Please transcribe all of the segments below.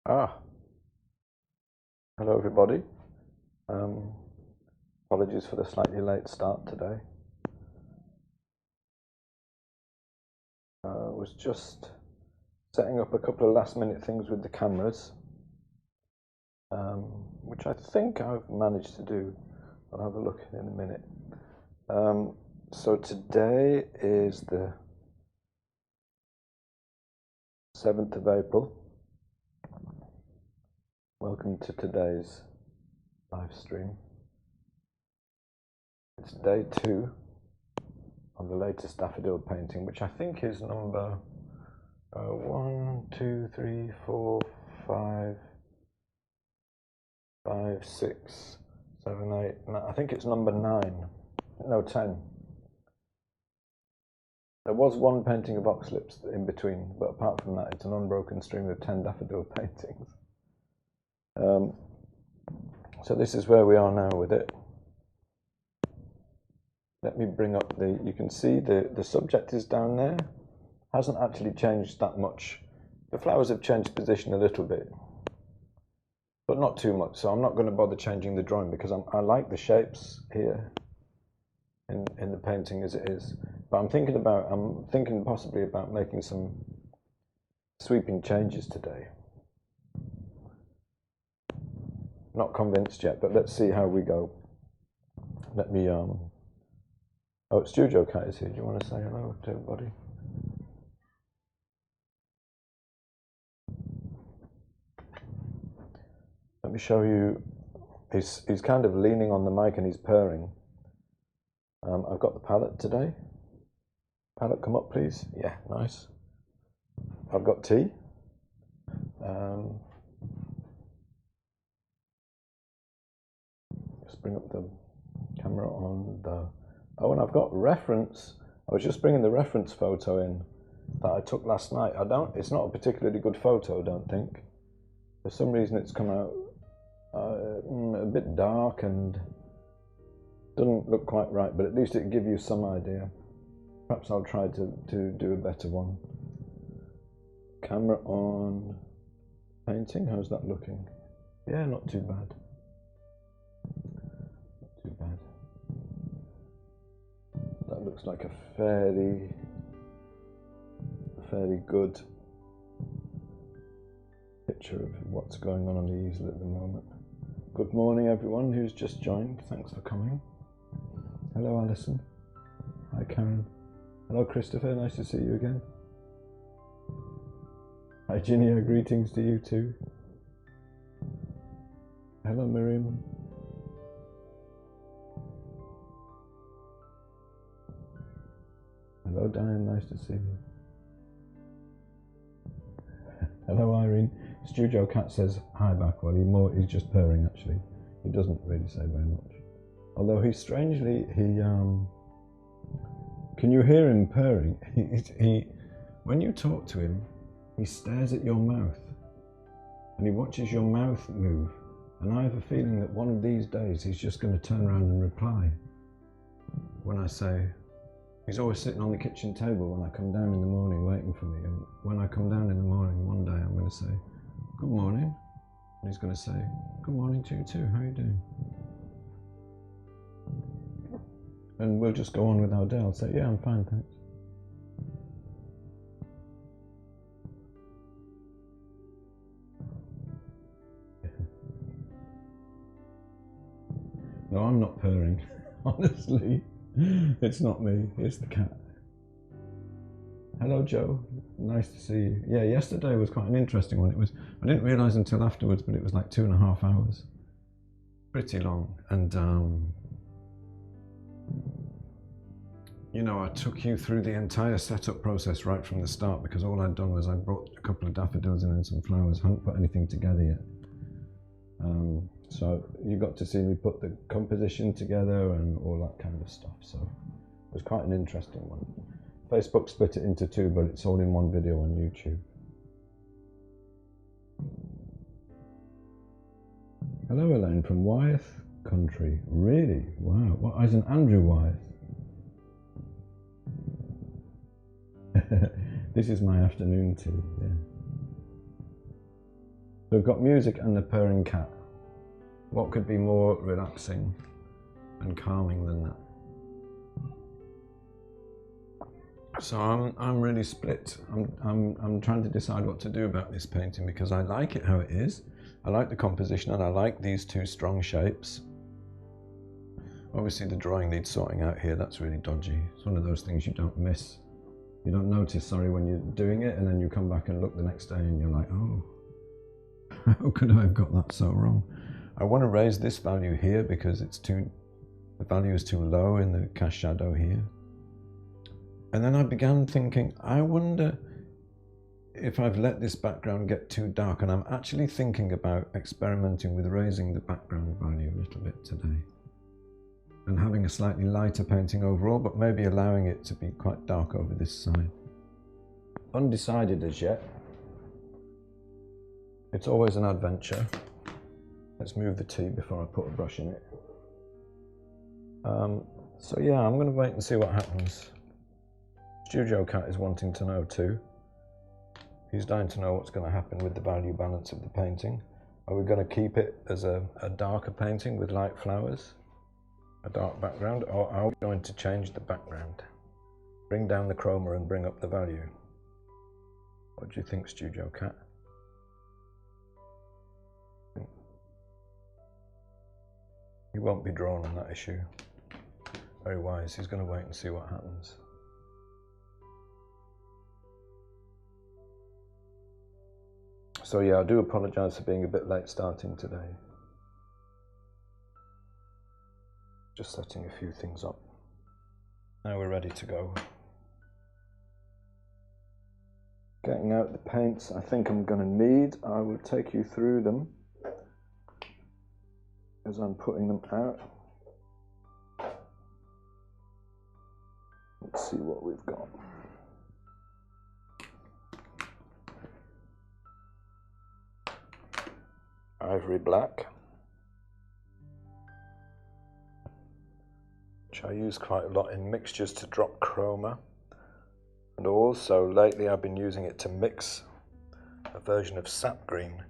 Hello everybody. Apologies for the slightly late start today. Was just setting up a couple of last minute things with the cameras, which I think I've managed to do. I'll have a look in a minute. So today is the 7th of April. Welcome to today's live stream. It's day 2 of the latest daffodil painting, which I think is number 1, 2, 3, 4, 5, 5, 6, 7, 8. I think it's number 9. No, 10. There was one painting of oxlips in between, but apart from that, it's an unbroken stream of 10 daffodil paintings. So this is where we are now with it. Let me bring up you can see the subject is down there. Hasn't actually changed that much. The flowers have changed position a little bit, but not too much. So I'm not going to bother changing the drawing because I like the shapes here in the painting as it is. But I'm thinking possibly about making some sweeping changes today. Not convinced yet, but let's see how we go. Let me, oh, Studio Cat is here. Do you want to say hello to everybody? Let me show you. He's kind of leaning on the mic and he's purring. I've got the palette today. Palette, come up, please. Yeah, nice. I've got tea. Just bring up the camera on the. Oh, and I've got reference. I was just bringing the reference photo in that I took last night. It's not a particularly good photo, I don't think. For some reason it's come out a bit dark and doesn't look quite right, but at least it gives you some idea. Perhaps I'll try to do a better one. Camera on. Painting, how's that looking? Yeah, not too bad. Not too bad. That looks like a fairly good picture of what's going on the easel at the moment. Good morning everyone who's just joined. Thanks for coming. Hello Alison. Hi Karen. Hello Christopher, nice to see you again. Hi Ginia, greetings to you too. Hello Miriam. Hello Diane, nice to see you. Hello Irene. Studio Cat says hi back. Well, he's just purring actually. He doesn't really say very much. Although he strangely, can you hear him purring? When you talk to him, he stares at your mouth and he watches your mouth move. And I have a feeling that one of these days he's just going to turn around and reply when I say. He's always sitting on the kitchen table when I come down in the morning waiting for me, and when I come down in the morning one day I'm going to say good morning and he's going to say good morning to you too, how are you doing? And we'll just go on with our day. I'll say yeah, I'm fine, thanks. No, I'm not purring. Honestly, it's not me, it's the cat. Hello Joe, nice to see you. Yeah, yesterday was quite an interesting one. I didn't realise until afterwards, but it was like 2.5 hours. Pretty long. And you know, I took you through the entire setup process right from the start, because all I'd done was I brought a couple of daffodils in and some flowers, hadn't put anything together yet. So you got to see me put the composition together and all that kind of stuff. So it was quite an interesting one. Facebook split it into 2, but it's all in one video on YouTube. Hello Elaine from Wyeth country. Really? Wow. What is an Andrew Wyeth? This is my afternoon tea, yeah. So we've got music and the purring cat. What could be more relaxing and calming than that? So I'm really split. I'm trying to decide what to do about this painting because I like it how it is. I like the composition and I like these two strong shapes. Obviously the drawing needs sorting out here. That's really dodgy. It's one of those things you don't miss. You don't notice, sorry, when you're doing it, and then you come back and look the next day and you're like, oh, how could I have got that so wrong? I want to raise this value here because the value is too low in the cast shadow here. And then I began thinking, I wonder if I've let this background get too dark, and I'm actually thinking about experimenting with raising the background value a little bit today. And having a slightly lighter painting overall, but maybe allowing it to be quite dark over this side. Undecided as yet. It's always an adventure. Let's move the tea before I put a brush in it. So yeah, I'm going to wait and see what happens. Studio Cat is wanting to know too. He's dying to know what's going to happen with the value balance of the painting. Are we going to keep it as a darker painting with light flowers? A dark background, or are we going to change the background? Bring down the chroma and bring up the value. What do you think, Studio Cat? He won't be drawn on that issue. Very wise, he's going to wait and see what happens. So yeah, I do apologise for being a bit late starting today. Just setting a few things up. Now we're ready to go. Getting out the paints I think I'm going to need. I will take you through them as I'm putting them out. Let's see what we've got. Ivory black, which I use quite a lot in mixtures to drop chroma, and also lately I've been using it to mix a version of sap green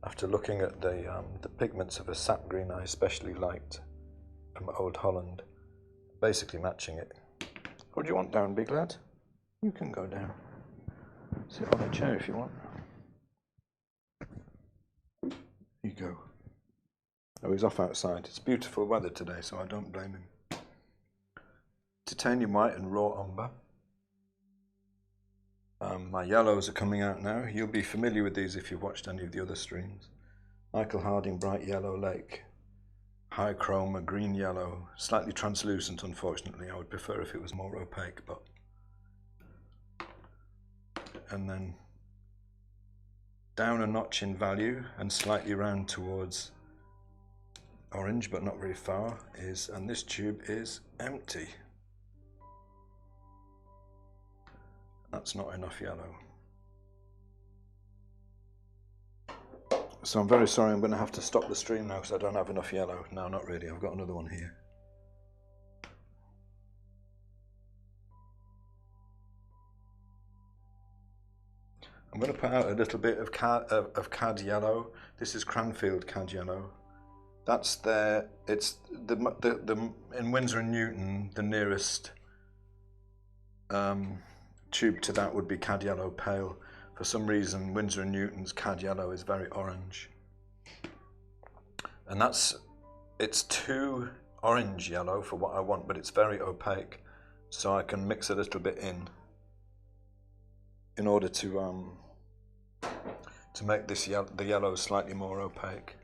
after looking at the pigments of a sap green I especially liked from Old Holland, basically matching it. What do you want down, big lad? You can go down. Sit on a chair if you want. You go. Oh, he's off outside. It's beautiful weather today, so I don't blame him. Titanium white and raw umber. My yellows are coming out now. You'll be familiar with these if you've watched any of the other streams. Michael Harding Bright Yellow Lake. High chroma, green yellow. Slightly translucent, unfortunately. I would prefer if it was more opaque, but... And then down a notch in value and slightly round towards orange, but not very far, and this tube is empty. That's not enough yellow. So I'm very sorry, I'm going to have to stop the stream now because I don't have enough yellow. No, not really, I've got another one here. I'm going to put out a little bit of cad yellow. This is Cranfield cad yellow. That's there. It's in Winsor and Newton, the nearest tube to that would be cad yellow pale. For some reason, Winsor and Newton's cad yellow is very orange, and it's too orange yellow for what I want, but it's very opaque, so I can mix a little bit in order to make this the yellow slightly more opaque.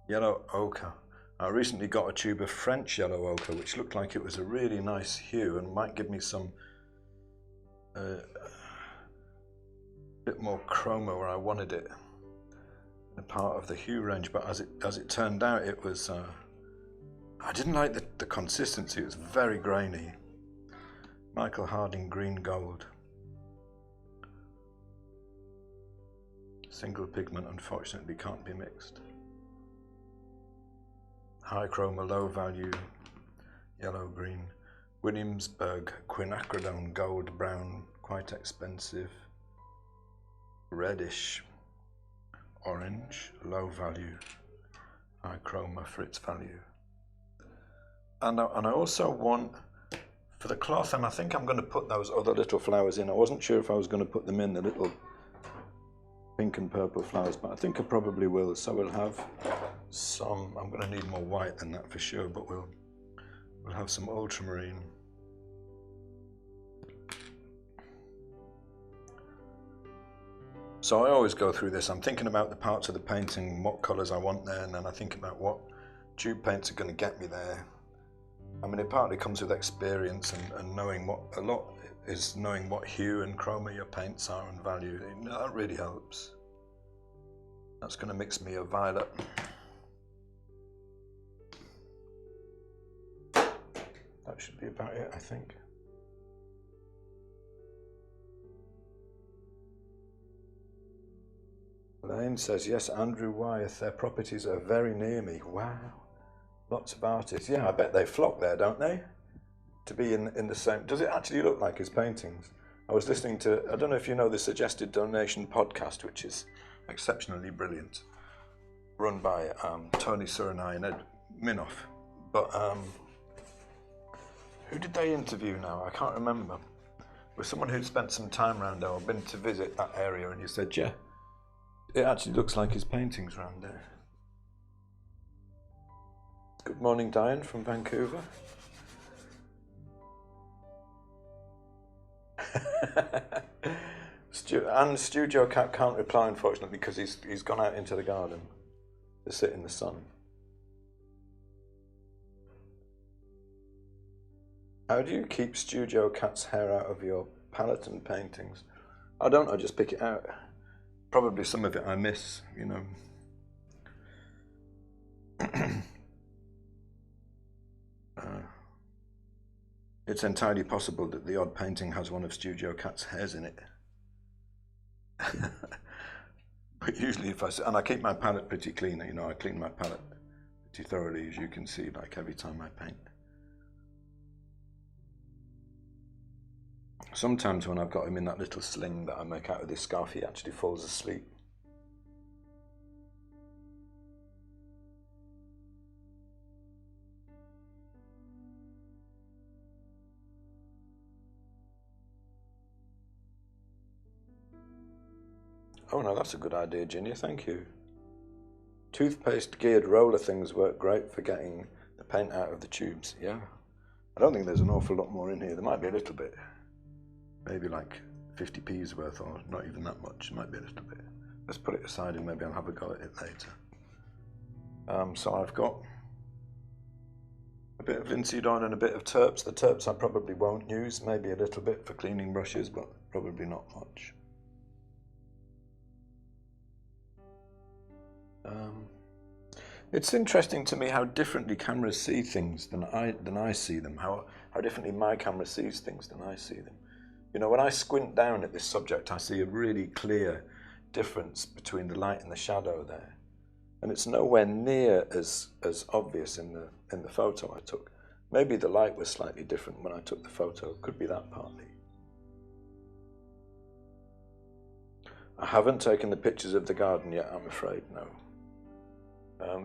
Yellow ochre. I recently got a tube of French yellow ochre, which looked like it was a really nice hue and might give me some bit more chroma where I wanted it, a part of the hue range. But as it turned out, it was I didn't like the consistency. It was very grainy. Michael Harding green gold. Single pigment, unfortunately, can't be mixed. High chroma, low value, yellow green. Williamsburg quinacridone gold brown, quite expensive. Reddish orange, low value, high chroma for its value. And I also want, for the cloth, and I think I'm going to put those other little flowers in. I wasn't sure if I was going to put them in, the little pink and purple flowers, but I think I probably will. So we'll have some, I'm going to need more white than that for sure, but we'll have some ultramarine. So I always go through this. I'm thinking about the parts of the painting, what colours I want there, and then I think about what tube paints are going to get me there. I mean, it partly comes with experience and knowing what, a lot is knowing what hue and chroma your paints are and value. That really helps. That's going to mix me a violet. That should be about it, I think. Lane says, yes, Andrew Wyeth, their properties are very near me. Wow. Lots of artists. Yeah, I bet they flock there, don't they? To be in the same... Does it actually look like his paintings? I was listening to, I don't know if you know the Suggested Donation podcast, which is exceptionally brilliant, run by Tony Surinai and Ed Minoff. But who did they interview now? I can't remember. It was someone who'd spent some time around there or been to visit that area, and he said, yeah, it actually looks like his paintings around there. Good morning, Diane from Vancouver. And Studio Cat can't reply, unfortunately, because he's gone out into the garden to sit in the sun. How do you keep Studio Cat's hair out of your palette and paintings? I don't, I just pick it out. Probably some of it I miss, you know. It's entirely possible that the odd painting has one of Studio Cat's hairs in it. But usually and I keep my palette pretty clean, you know, I clean my palette pretty thoroughly, as you can see, like every time I paint. Sometimes when I've got him in that little sling that I make out of this scarf, he actually falls asleep. Oh no, that's a good idea, Ginny, thank you. Toothpaste geared roller things work great for getting the paint out of the tubes, yeah. I don't think there's an awful lot more in here. There might be a little bit. Maybe like 50p's worth, or not even that much. It might be a little bit. Let's put it aside and maybe I'll have a go at it later. So I've got a bit of linseed oil and a bit of terps. The terps I probably won't use, maybe a little bit for cleaning brushes, but probably not much. It's interesting to me how differently cameras see things than I see them, how differently my camera sees things than I see them. You know, when I squint down at this subject, I see a really clear difference between the light and the shadow there. And it's nowhere near as obvious in the photo I took. Maybe the light was slightly different when I took the photo. Could be that partly. I haven't taken the pictures of the garden yet, I'm afraid, no.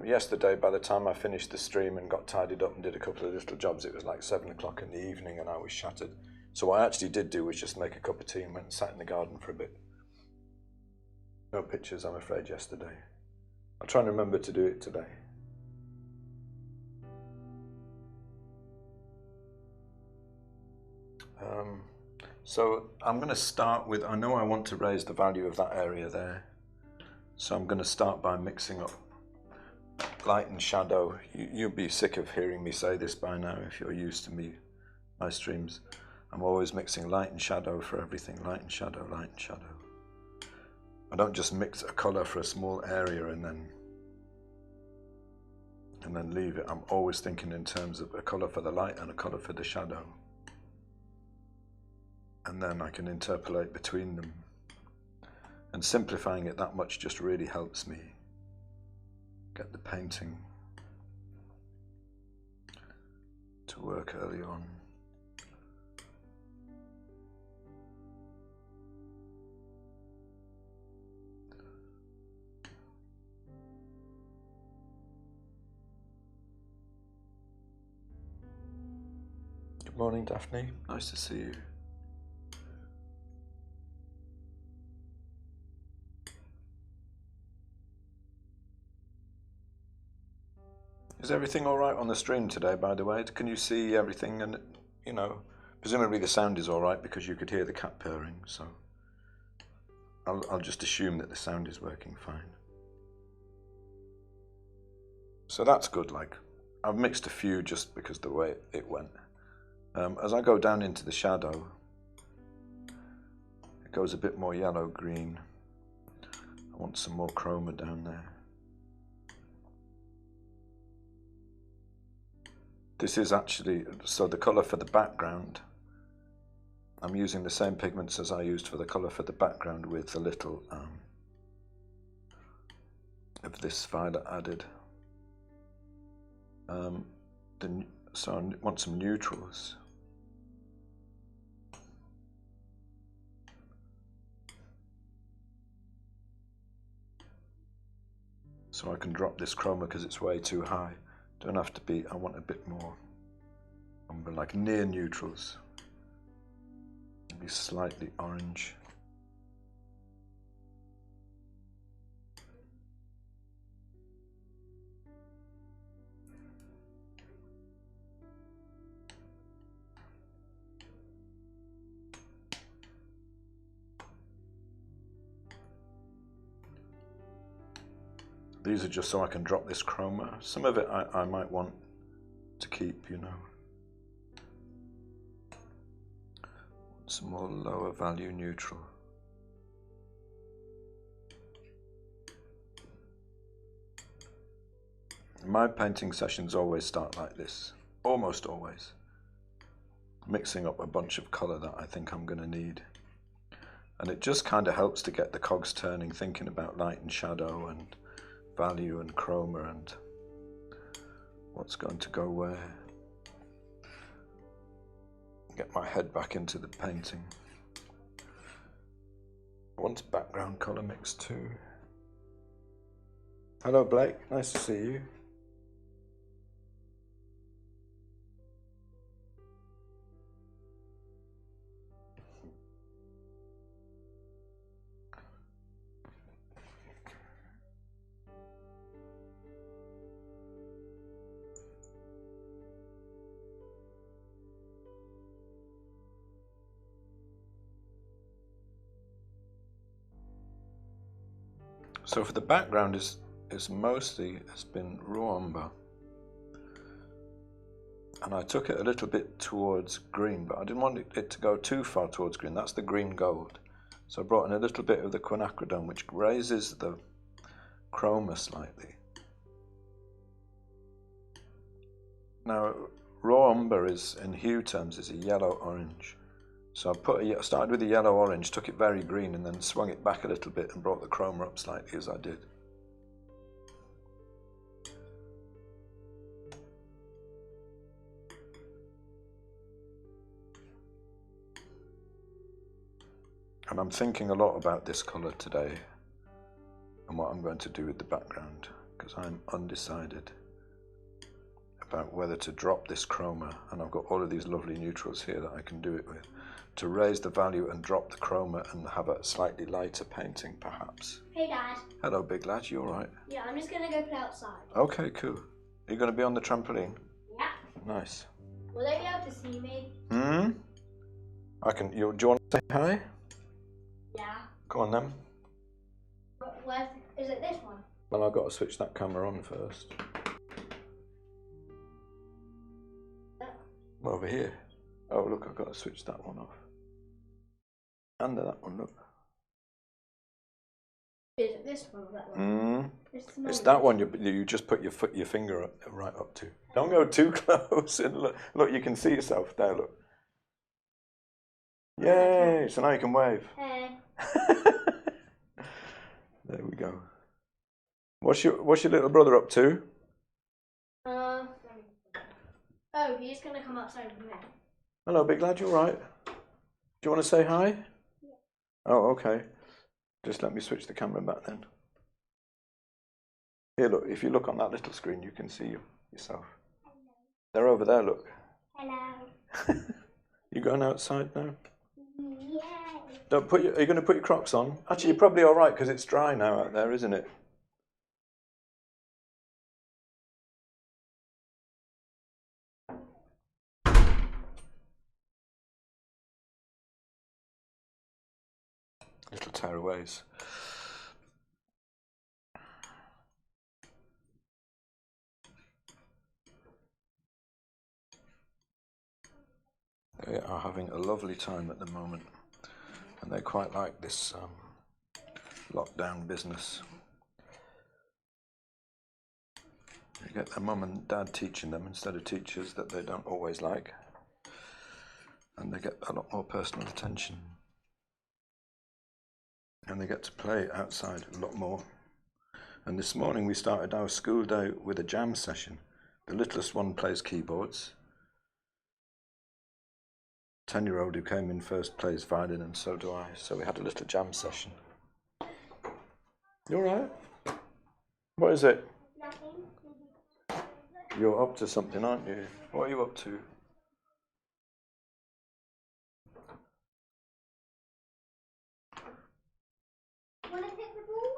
Yesterday, by the time I finished the stream and got tidied up and did a couple of little jobs, it was like 7 o'clock in the evening and I was shattered. So what I actually did do was just make a cup of tea and went and sat in the garden for a bit. No pictures, I'm afraid, yesterday. I'll try and remember to do it today. So I'm going to start with, I know I want to raise the value of that area there. So I'm going to start by mixing up light and shadow. You'll be sick of hearing me say this by now if you're used to my streams. I'm always mixing light and shadow for everything, light and shadow, light and shadow. I don't just mix a colour for a small area and then leave it. I'm always thinking in terms of a colour for the light and a colour for the shadow. And then I can interpolate between them. And simplifying it that much just really helps me get the painting to work early on. Good morning, Daphne. Nice to see you. Is everything all right on the stream today, by the way? Can you see everything? And, you know, presumably the sound is all right because you could hear the cat purring, so I'll just assume that the sound is working fine. So that's good, like, I've mixed a few just because the way it went. As I go down into the shadow, it goes a bit more yellow-green. I want some more chroma down there. This is actually, so the colour for the background, I'm using the same pigments as I used for the colour for the background with a little of this violet added. So I want some neutrals. So I can drop this chroma because it's way too high. Don't have to be, I want a bit more, like near neutrals. Maybe slightly orange. These are just so I can drop this chroma. Some of it I might want to keep, you know. Some more lower value neutral. My painting sessions always start like this, almost always. Mixing up a bunch of colour that I think I'm going to need. And it just kind of helps to get the cogs turning, thinking about light and shadow and value and chroma and what's going to go where. Get my head back into the painting. I want a background colour mix too. Hello Blake, nice to see you. So for the background is mostly has been raw umber, and I took it a little bit towards green, but I didn't want it to go too far towards green. That's the green gold. So I brought in a little bit of the quinacridone, which raises the chroma slightly. Now raw umber is, in hue terms, is a yellow-orange. So I started with the yellow-orange, took it very green, and then swung it back a little bit and brought the chroma up slightly as I did. And I'm thinking a lot about this colour today and what I'm going to do with the background, because I'm undecided about whether to drop this chroma, and I've got all of these lovely neutrals here that I can do it with, to raise the value and drop the chroma and have a slightly lighter painting perhaps. Hey Dad. Hello big lad, you alright? Yeah, I'm just going to go play outside. Okay, cool. Are you going to be on the trampoline? Yeah. Nice. Will they be able to see me? I can, do you want to say hi? Yeah. Go on then. Where's, is it this one? Well, I've got to switch that camera on first. Over here. Oh look, I've got to switch that one off. And that one, look. Is it this one or that one? It's that one you just put your finger right up to. Don't go too close. And look, you can see yourself there, look. Yay, so now you can wave. Hey. There we go. What's your little brother up to? Oh, he's going to come outside with me. Hello, big lad, you alright? Do you want to say hi? Yeah. Oh, okay. Just let me switch the camera back then. Here, look, if you look on that little screen, you can see yourself. Hello. They're over there, look. Hello. You going outside now? Yeah. Don't put are you going to put your Crocs on? Actually, you're probably all right because it's dry now out there, isn't it? Little tearaways. They are having a lovely time at the moment, and they quite like this lockdown business. You get their mum and dad teaching them instead of teachers that they don't always like, and they get a lot more personal attention, and they get to play outside a lot more. And this morning we started our school day with a jam session. The littlest one plays keyboards. 10-year-old who came in first plays violin, and so do I. So we had a little jam session. You all right? What is it? Nothing. You're up to something, aren't you? What are you up to? Want to pick the ball?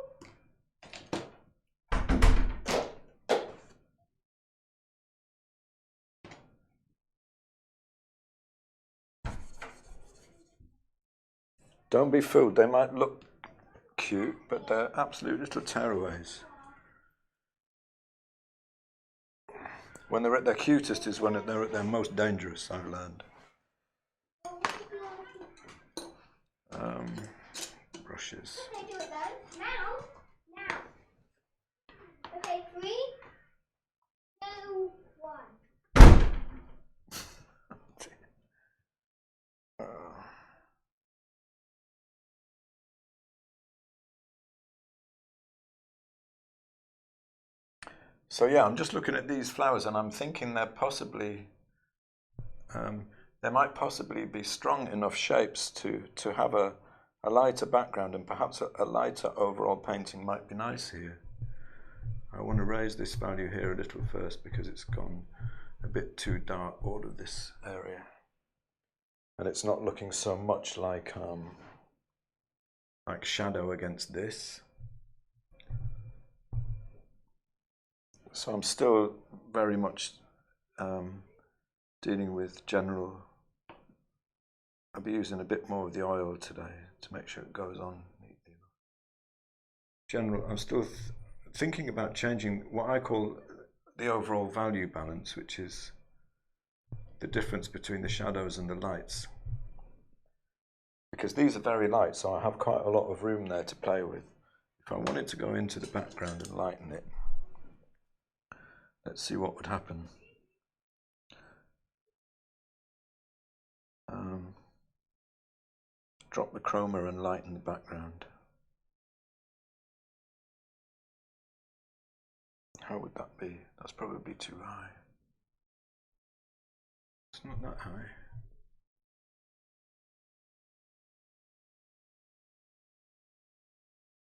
Don't be fooled. They might look cute, but they're absolute little tearaways. When they're at their cutest is when they're at their most dangerous, I've learned. Brushes. Okay, do it then. Now. Okay, 3, 2, 1. So yeah, I'm just looking at these flowers and I'm thinking they're possibly, they might possibly be strong enough shapes to have a lighter background, and perhaps a lighter overall painting might be nice here. I want to raise this value here a little first because it's gone a bit too dark, all of this area. And it's not looking so much like shadow against this. So I'm still very much dealing with general. I'll be using a bit more of the oil today to make sure it goes on neatly. I'm still thinking about changing what I call the overall value balance, which is the difference between the shadows and the lights. Because these are very light, so I have quite a lot of room there to play with. If I wanted to go into the background and lighten it, let's see what would happen. Drop the chroma and lighten the background. How would that be? That's probably too high. It's not that high.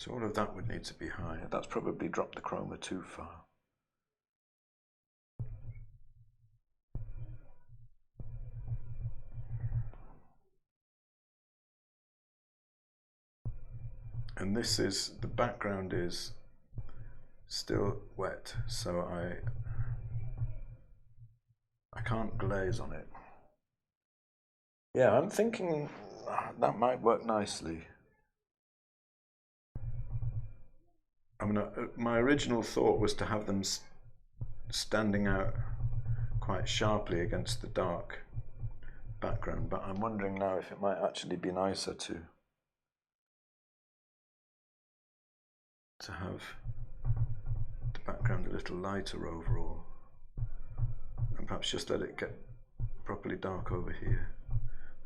So all of that would need to be high. That's probably dropped the chroma too far. And this is, the background is still wet, so I can't glaze on it. Yeah, I'm thinking that might work nicely. I mean, my original thought was to have them standing out quite sharply against the dark background, but I'm wondering now if it might actually be nicer to have the background a little lighter overall, and perhaps just let it get properly dark over here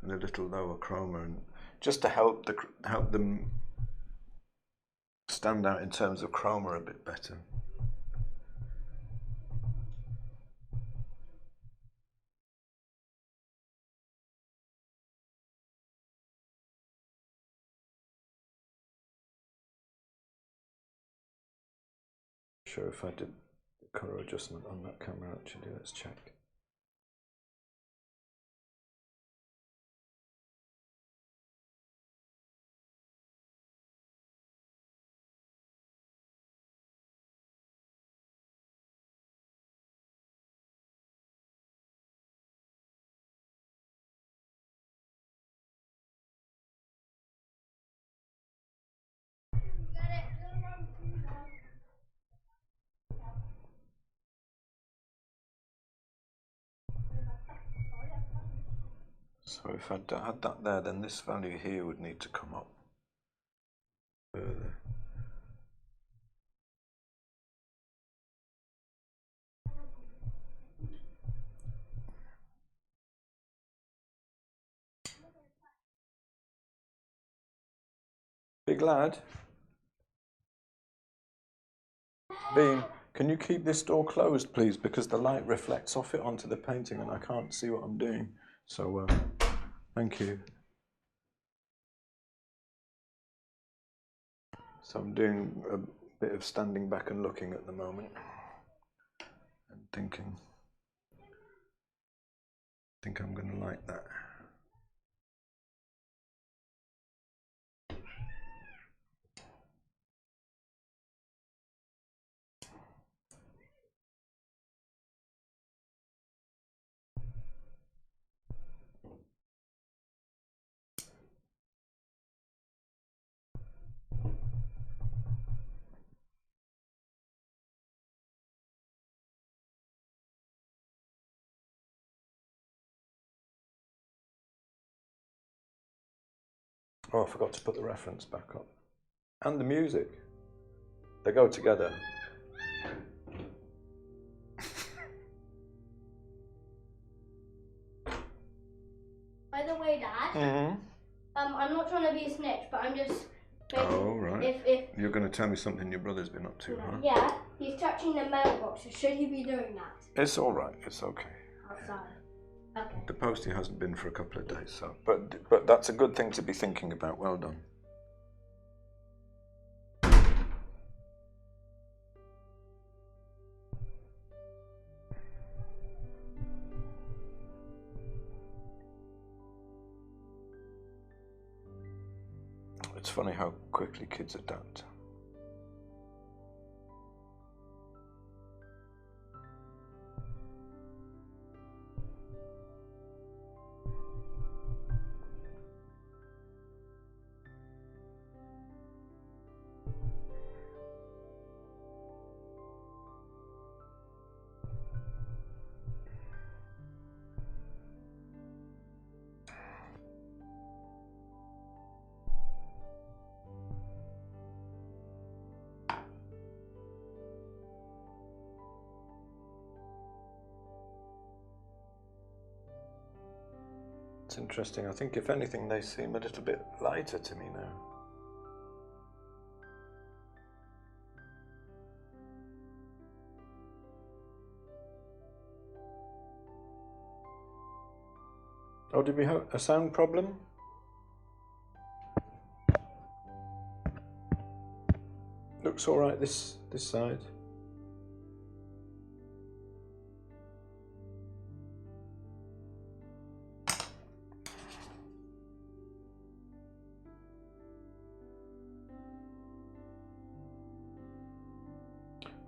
and a little lower chroma, and just to help them stand out in terms of chroma a bit better. Sure if I did the color adjustment on that camera actually. Let's check. So if I had that there, then this value here would need to come up further. Big lad. Bean, can you keep this door closed, please? Because the light reflects off it onto the painting and I can't see what I'm doing. So, thank you. So I'm doing a bit of standing back and looking at the moment and thinking, I think I'm going to like that. Oh, I forgot to put the reference back up. And the music. They go together. By the way, Dad, Mm-hmm. I'm not trying to be a snitch, but I'm just... Oh, right. If You're going to tell me something your brother's been up to, huh? Yeah, he's touching the mailbox. Should he be doing that? It's all right. It's okay. Outside. Okay. The postie hasn't been for a couple of days, so... But that's a good thing to be thinking about. Well done. It's funny how quickly kids adapt. It's interesting. I think if anything, they seem a little bit lighter to me now. Oh, did we have a sound problem? Looks all right this side.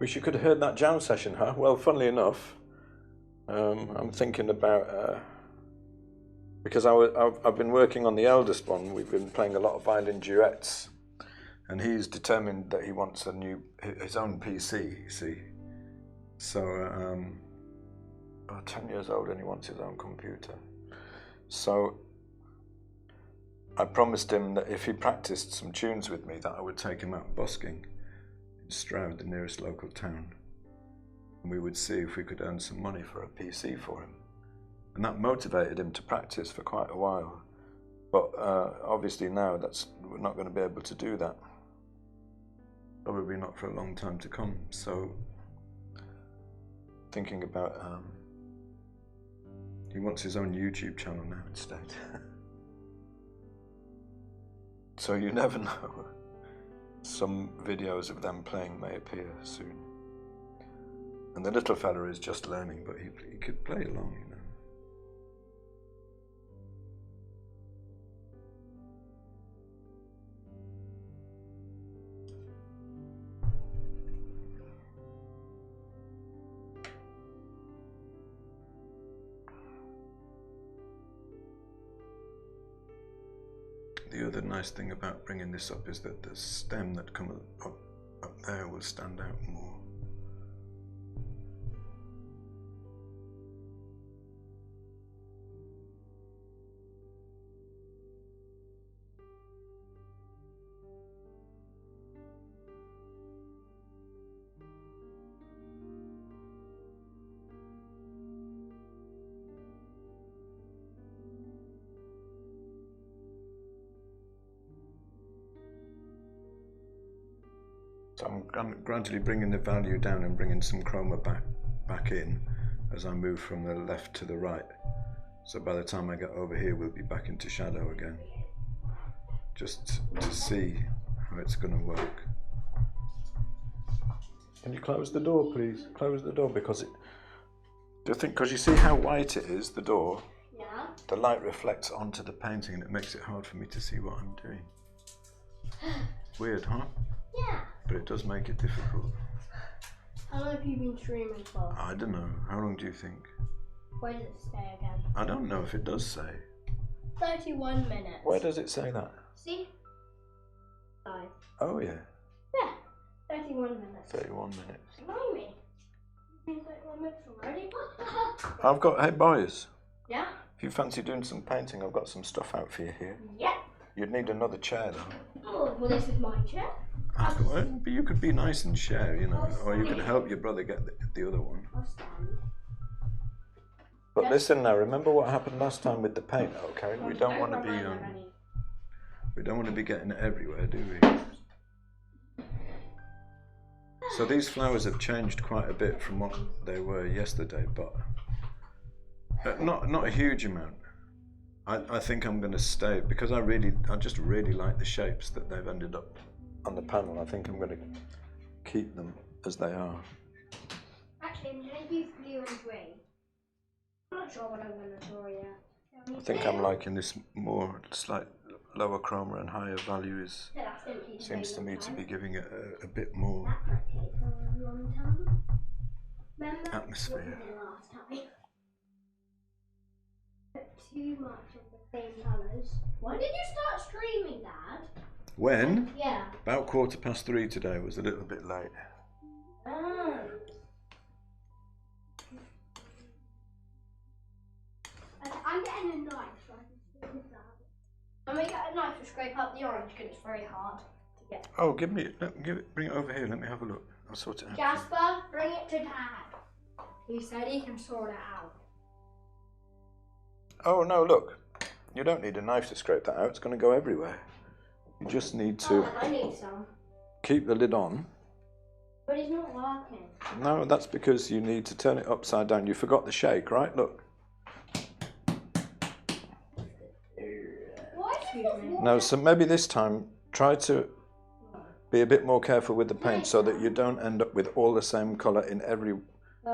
Wish you could have heard that jam session, huh? Well, funnily enough, I'm thinking about because I've been working on the eldest one. We've been playing a lot of violin duets, and he's determined that he wants his own PC. You see, so 10 years old and he wants his own computer. So I promised him that if he practiced some tunes with me, that I would take him out busking in Stroud, the nearest local town, and we would see if we could earn some money for a PC for him. And that motivated him to practice for quite a while. But obviously now we're not going to be able to do that. Probably not for a long time to come. So thinking about he wants his own YouTube channel now instead. So you never know. Some videos of them playing may appear soon. And the little fella is just learning, but he could play along, you know. The other nice thing about bringing this up is that the stem that comes up there will stand out more. So I'm gradually bringing the value down and bringing some chroma back in as I move from the left to the right. So by the time I get over here, we'll be back into shadow again. Just to see how it's going to work. Can you close the door, please? Close the door, because because you see how white it is, the door? Yeah. The light reflects onto the painting and it makes it hard for me to see what I'm doing. Weird, huh? Yeah. But it does make it difficult. How long have you been streaming for? I don't know. How long do you think? Where does it say again? I don't know if it does say. 31 minutes. Where does it say that? See? 5. Oh yeah. Yeah. 31 minutes. 31 minutes. Blimey. It's been 31 minutes already. I've got, hey boys, Yeah? if you fancy doing some painting, I've got some stuff out for you here. Yep. You'd need another chair though. Oh, well, this is my chair. But you could be nice and share, you know, or you could help your brother get the other one. I'll stand. But listen now, remember what happened last time with the paint, okay? We don't want to be we don't want to be getting it everywhere, do we? So these flowers have changed quite a bit from what they were yesterday, but not a huge amount. I think I'm going to stay because I just really like the shapes that they've ended up on the panel. I think I'm going to keep them as they are. Actually, I'm going to use blue and green. I'm not sure what I'm going to draw yet. I think I'm liking this more slight lower chroma and higher value seems to me to be giving it a bit more atmosphere. Last time. Too much of the same colours. When did you start streaming, Dad? When? Yeah. About 3:15 today. Was a little bit late. Ah. I'm getting a knife so I can scrape that. I'm going to get a knife to scrape up the orange because it's very hard to get. Oh, bring it over here. Let me have a look. I'll sort it out. Jasper, bring it to Dad. He said he can sort it out. Oh no, look. You don't need a knife to scrape that out. It's going to go everywhere. You just need to I need some. keep the lid on. But it's not working. No, that's because you need to turn it upside down. You forgot the shake, right? Look. Why is it No, so maybe this time try to be a bit more careful with the paint so that you don't end up with all the same colour in every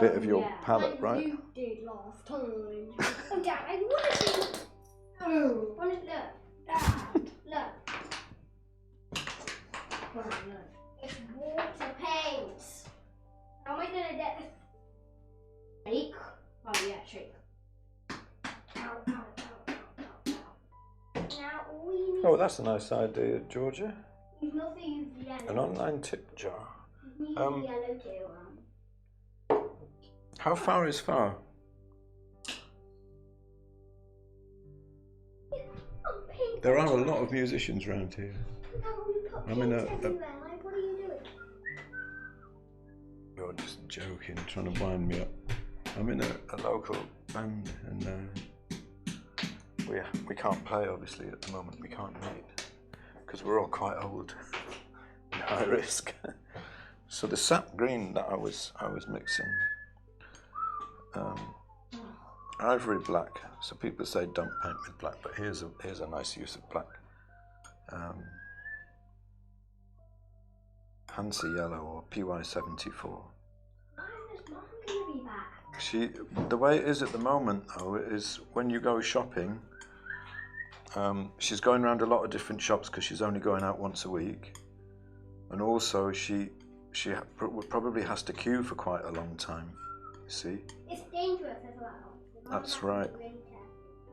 bit of your palette, right? You did last time. Oh, Dad, I want to see. Oh, want to look. Dad, look. Oh, look. It's water paints. How am I gonna get this? Shake. Oh yeah, shake. Ow, ow, ow, ow, ow, ow. Now all we need. Oh, that's a nice idea, Georgia. You've not used the yellow. An online tip jar. You need the yellow too. How far is far? There are a lot of musicians around here. I'm in a Like, what are you doing? You're just joking, trying to wind me up. I'm in a local band and we can't play obviously at the moment. We can't meet because we're all quite old and high risk. So the sap green that I was mixing, ivory black. So people say don't paint with black, but here's a nice use of black. Hansi yellow or PY74. Why is Mum gonna be back? The way it is at the moment though is when you go shopping, she's going around a lot of different shops because she's only going out once a week, and also she probably has to queue for quite a long time. You see? It's dangerous as well. That's right.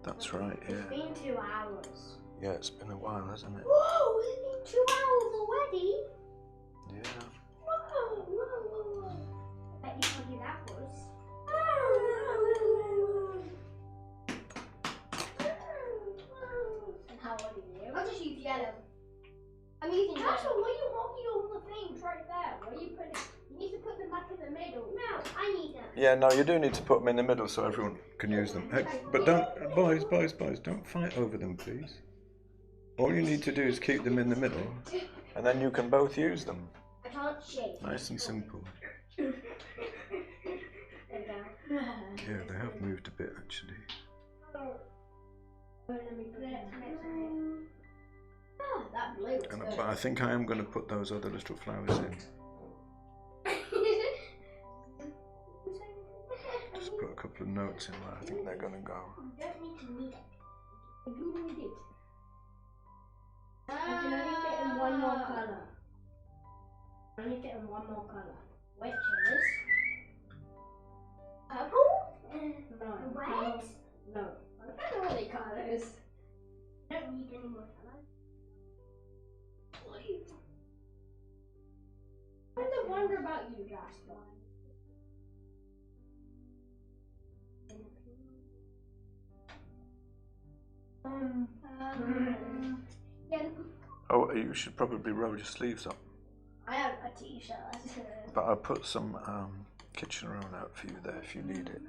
That's right. Yeah. It's been 2 hours. Yeah, it's been a while, hasn't it? Whoa! It's been 2 hours already. Yeah. Whoa! Whoa! Whoa! I bet you told you that was. And how old are you? I'll just use yellow. I'm using yellow. Actually, why are you holding all the things right there? Where are you putting? You need to put them back in the middle. No, I need them. Yeah, no, you do need to put them in the middle so everyone can use them. Hey, but don't, boys, don't fight over them, please. All you need to do is keep them in the middle, and then you can both use them. I can't shake. Nice and simple. There we go. Yeah, they have moved a bit actually. Let me put it next to it. Ah, that blue is And, good. but I think I am going to put those other little flowers in. Just put a couple of notes in where I think they're going to go. You don't need to need it. You need it. I can only fit in one more colour. I only fit in one more colour. Which is purple? No. Red? No. I've got all the colours. I don't need any more colours. I wonder wonder about you, Jasper. Yeah. Oh, you should probably roll your sleeves up. I have a t-shirt. But I'll put some kitchen roll out for you there if you need it.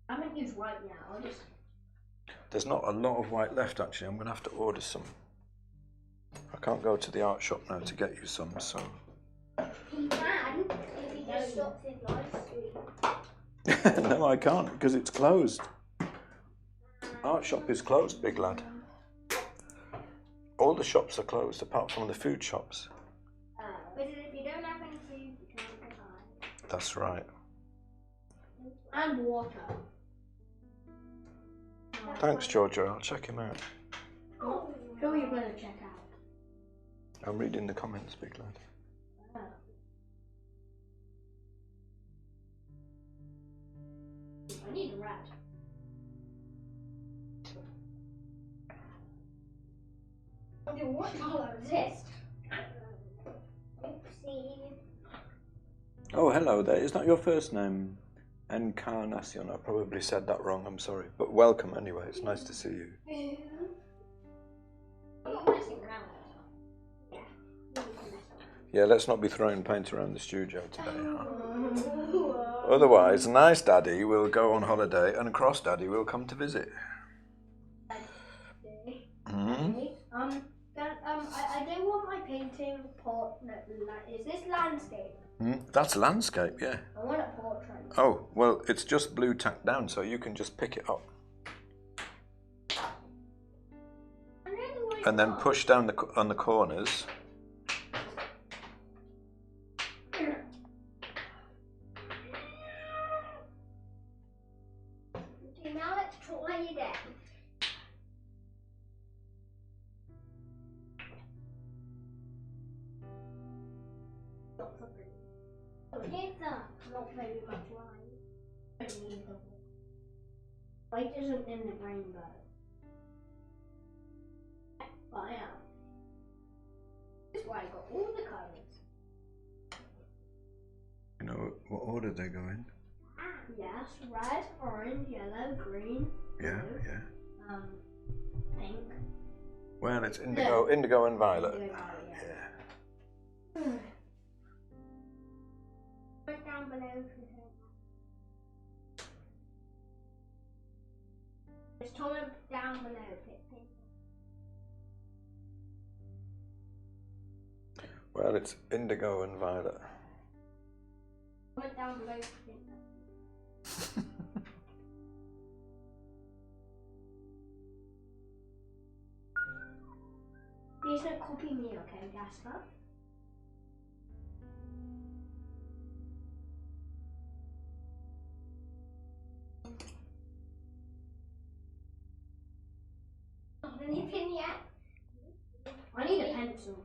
I haven't used white yet. I'll just. There's not a lot of white left actually. I'm going to have to order some. I can't go to the art shop now to get you some, so. He can if he just stops his live stream. No, I can't because it's closed. Art shop is closed, big lad. All the shops are closed apart from the food shops. Because if you don't have any food, you can't buy. That's right. And water. Thanks, Giorgio. I'll check him out. Who are you going to check out? I'm reading the comments, big lad. I need a rat. Okay, what colour is this? Oopsie. Oh, hello there. Is that your first name? Encarnacion. I probably said that wrong. I'm sorry. But welcome anyway. It's nice to see you. I'm not messing around. Yeah. Yeah, let's not be throwing paint around the studio today, huh? Otherwise, nice daddy will go on holiday and cross daddy will come to visit. I do want my painting is this landscape? That's landscape, yeah. I want a portrait. Oh, well, it's just blue tacked down, so you can just pick it up. And then push down on the corners. Okay, now let's try it again. Not very much light. I don't need the light isn't in the rainbow. But I am. This is why I got all the colours. You know what order they go in? Yes, red, orange, yellow, green. Yeah, blue, yeah. Pink. Well, it's indigo and violet. Indigo, yeah. Put down below. Just comment down below. Well, it's indigo and violet. Comment down below. Please don't copy me, okay, Jasper? Not anything yet. I need a pencil.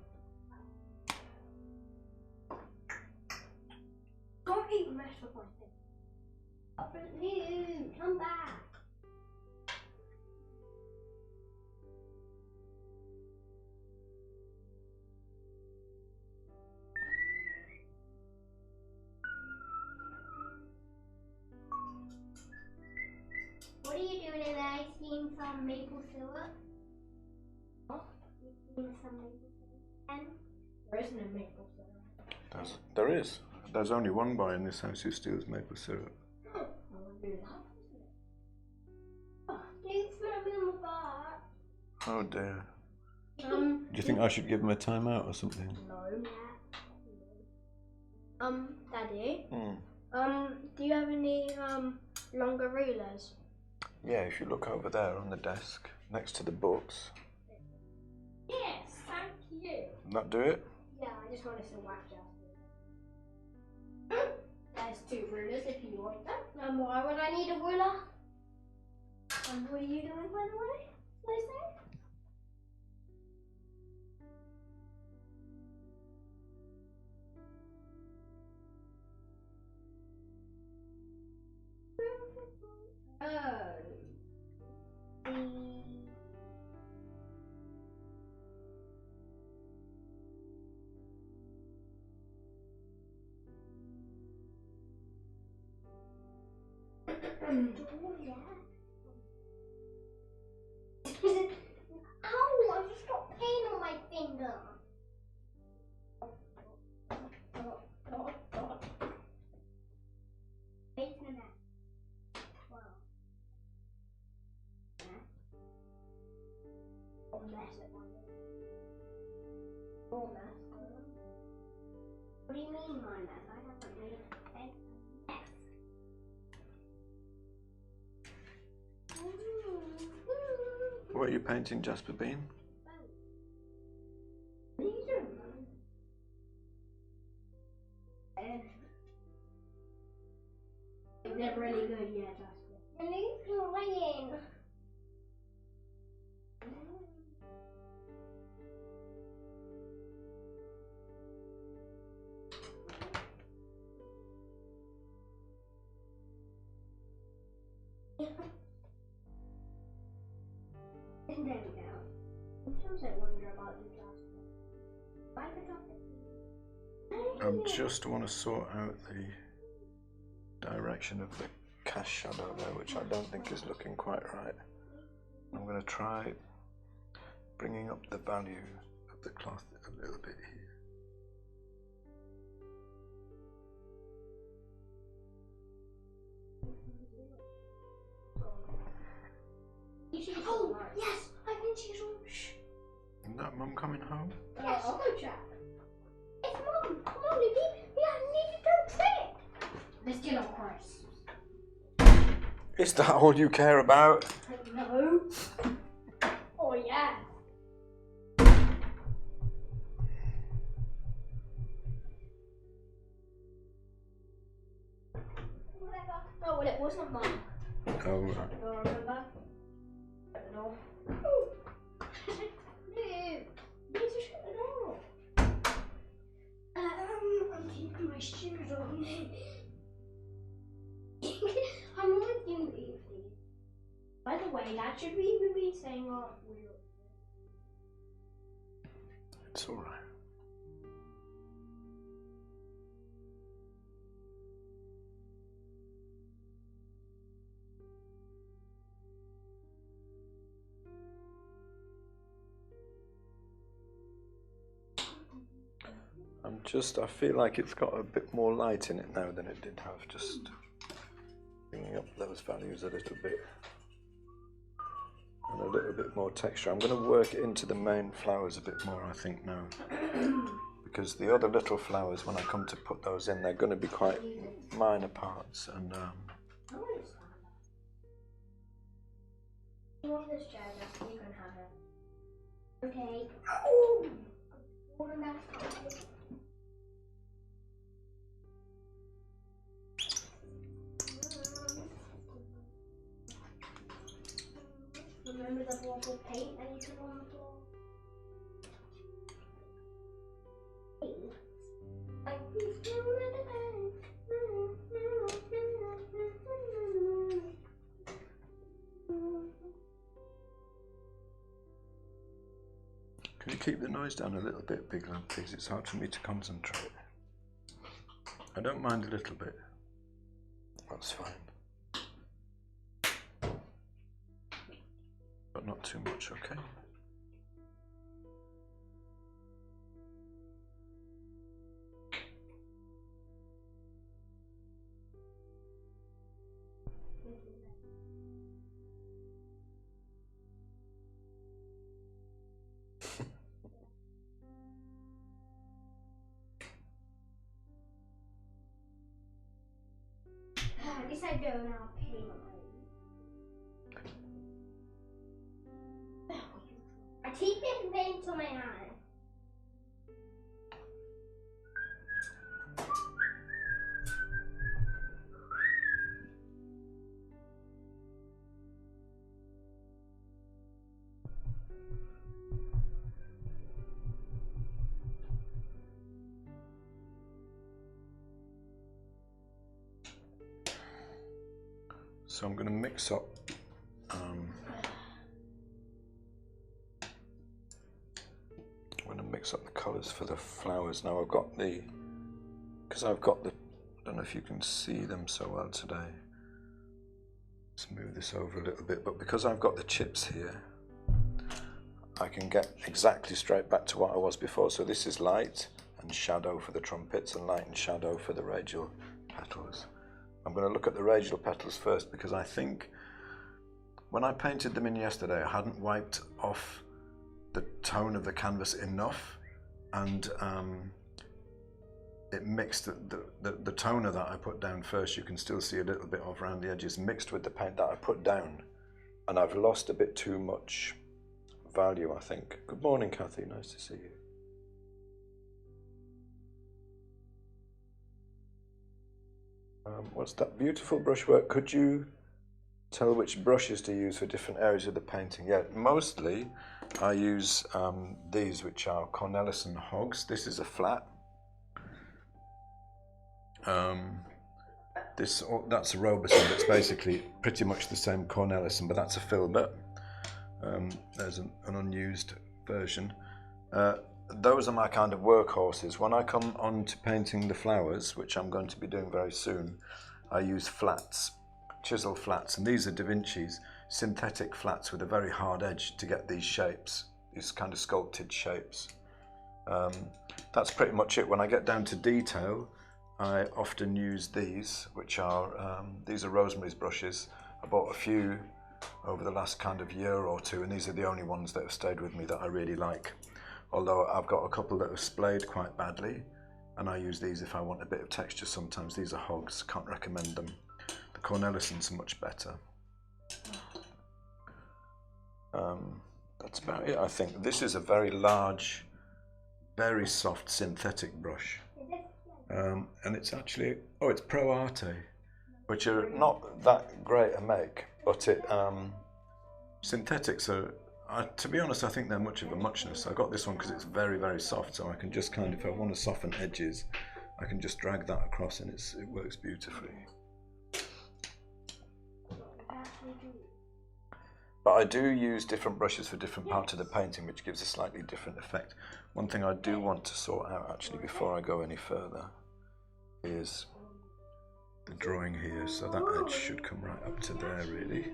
Don't even mess with my thing. Come back. What are you doing in there? Seeing some maple syrup? What? You seeing some maple syrup? And there isn't a maple syrup. There is. There's only one boy in this house who steals maple syrup. I wonder who that is. Oh, don't smack me on the butt. Oh dear. Do you think I should give him a timeout or something? No. Daddy. Mm. Do you have any longer rulers? Yeah, if you look over there on the desk, next to the books. Yes, thank you. That do it? Yeah, I just wanted to whack you. There's 2 rulers if you want them. And why would I need a ruler? And what are you doing, by the way? Did I say? Ow! I just got pain on my finger. Wait a minute. Wow. I'll mess it one day. Your mess. What do you mean my mess? I haven't made a mess. What are you painting, Jasper Bean? What are you doing, Mum? They're really good, yeah, Jasper. The leaves are laying. There we go. Sometimes I wonder about you, Jasper. Why the I just want to sort out the direction of the cast shadow there, which I don't think is looking quite right. I'm going to try bringing up the value of the cloth a little bit here. Oh, yes, I think she's on. Shh. Is that Mum coming home? Yes. I'll go check. It's Mum. Come on, Libby. We need to go trick. Let's get on course. Is that all you care about? No. Oh, yeah. Whatever. Oh, well, it wasn't Mum. Oh, right. I remember. I don't know. Need to shut the door. I'm keeping my shoes on. I'm not doing these. By the way, that should we even be saying our real. It's all right. I feel like it's got a bit more light in it now than it did have, just bringing up those values a little bit. And a little bit more texture. I'm going to work it into the main flowers a bit more, I think, now. Because the other little flowers, when I come to put those in, they're going to be quite minor parts. And You want this chair, you can have it. Okay. Oh! Remember the block of paint that you put on the floor? can you keep the noise down a little bit, Big Lad, please? It's hard for me to concentrate. I don't mind a little bit. That's fine. But not too much, okay? least I don't have paint on my I keep getting paint on my hand. So I'm going to mix up the colours for the flowers. Now because I've got the, I don't know if you can see them so well today. Let's move this over a little bit, but because I've got the chips here, I can get exactly straight back to what I was before. So this is light and shadow for the trumpets and light and shadow for the radial petals. I'm going to look at the radial petals first because I think when I painted them in yesterday, I hadn't wiped off the tone of the canvas enough, and it mixed the toner that I put down first. You can still see a little bit of around the edges mixed with the paint that I put down, and I've lost a bit too much value, I think. Good morning, Kathy, nice to see you. What's that beautiful brushwork? Could you tell which brushes to use for different areas of the painting? Yeah, mostly I use these, which are Cornelison Hogs. This is a flat. That's a Robeson. That's basically pretty much the same Cornelison, but that's a filbert. There's an unused version. Those are my kind of workhorses. When I come on to painting the flowers, which I'm going to be doing very soon, I use flats, chisel flats, and these are Da Vinci's synthetic flats with a very hard edge to get these shapes, these kind of sculpted shapes. That's pretty much it. When I get down to detail, I often use these, which are, these are Rosemary's brushes. I bought a few over the last kind of year or two, and these are the only ones that have stayed with me that I really like. Although I've got a couple that have splayed quite badly, and I use these if I want a bit of texture sometimes. These are Hogs, can't recommend them. The Cornelisons are much better. That's about it, I think. This is a very large, very soft synthetic brush. And it's actually, it's Pro Arte, which are not that great a make, but synthetics are, to be honest, I think they're much of a muchness. I got this one because it's very, very soft, so I can just kind of, if I want to soften edges, I can just drag that across and it works beautifully. But I do use different brushes for different parts of the painting, which gives a slightly different effect. One thing I do want to sort out, actually, before I go any further, is the drawing here. So that edge should come right up to there, really.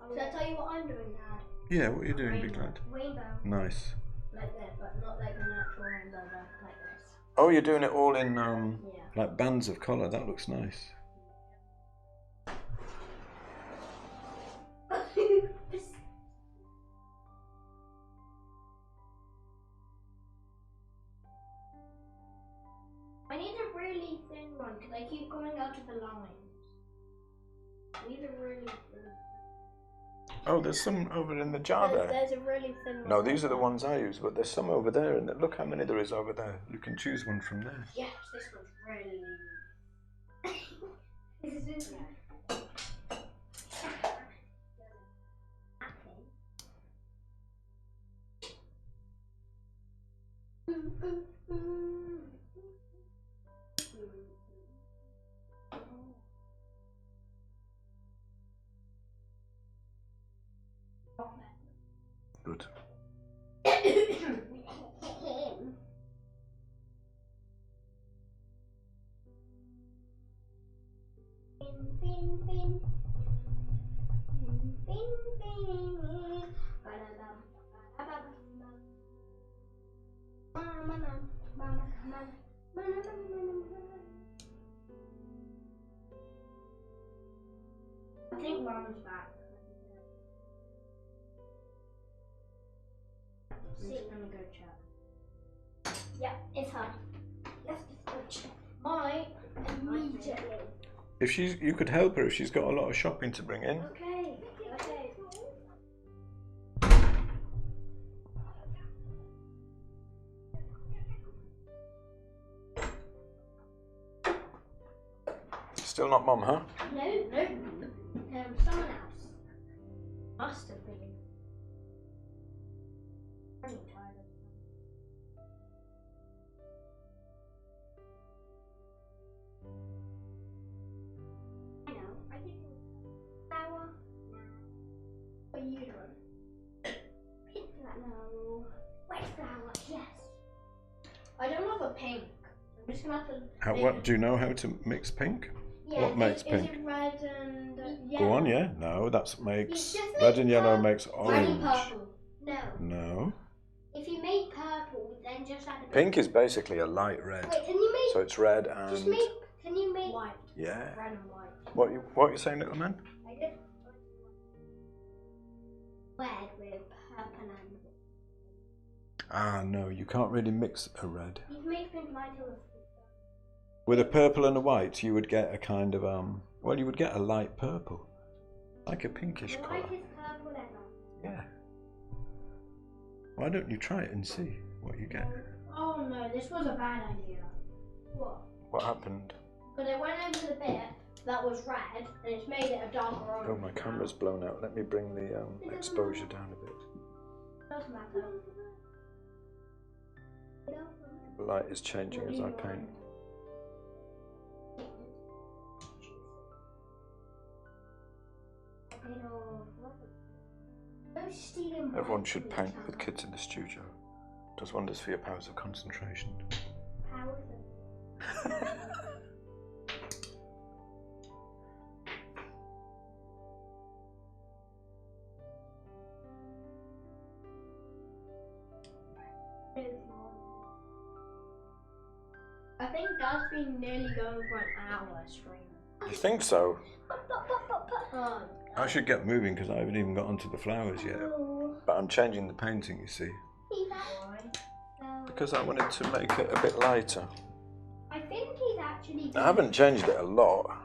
Should I tell you what I'm doing, Dad? Yeah, what are you doing, Big Lad? Rainbow. Nice. Like this, but not like an actual rainbow, but like this. Oh, you're doing it all in Yeah. like bands of colour. That looks nice. I need a really thin one because I keep coming out of the lines. I need a really thin. Oh, there's some over in the jar there. There's a really thin one. No, these are the ones I use, but there's some over there, and look how many there is over there. You can choose one from there. Yes, this one's really. This is Good. I think Mama's back. See. Who's gonna go check? Yeah, it's her. Let's just go check. Mine immediately. If you could help her if she's got a lot of shopping to bring in. Okay. Okay. Still not Mum, huh? No. Someone else. Must have been. I'm tired I know. I think it was flower. What are you doing? Pink flower. No. Red flower. Yes. I don't have a pink. I'm just gonna have to. What do you know how to mix pink? Yeah. What makes Is pink? it red and yellow? Go on, yeah. No, that makes just red make and yellow purple. makes Red and orange. purple. No. No. If you make purple, then just add a Pink is basically a light red. Wait, can you make? So it's red and Just make. Can you make? White. yeah. Red and white. What you saying, little man? I did. Red with purple and. Ah, no, you can't really mix a red. You can make pink light or. With a purple and a white, you would get a kind of well, you would get a light purple, like a pinkish The colour. white is purple ever. Yeah. Why don't you try it and see what you get? Oh no, this was a bad idea. What? What happened? Because it went over the bit that was red and it's made it a darker orange. Oh, my camera's blown out. Let me bring the exposure down a bit. Doesn't matter. The light is changing as I paint. Everyone should paint with kids in the studio. Does wonders for your powers of concentration. I think Dad's been nearly going for an hour streaming. You think so? Oh, I should get moving because I haven't even got onto the flowers yet. But I'm changing the painting, you see, because I wanted to make it a bit lighter. I think he's actually. I haven't changed it a lot,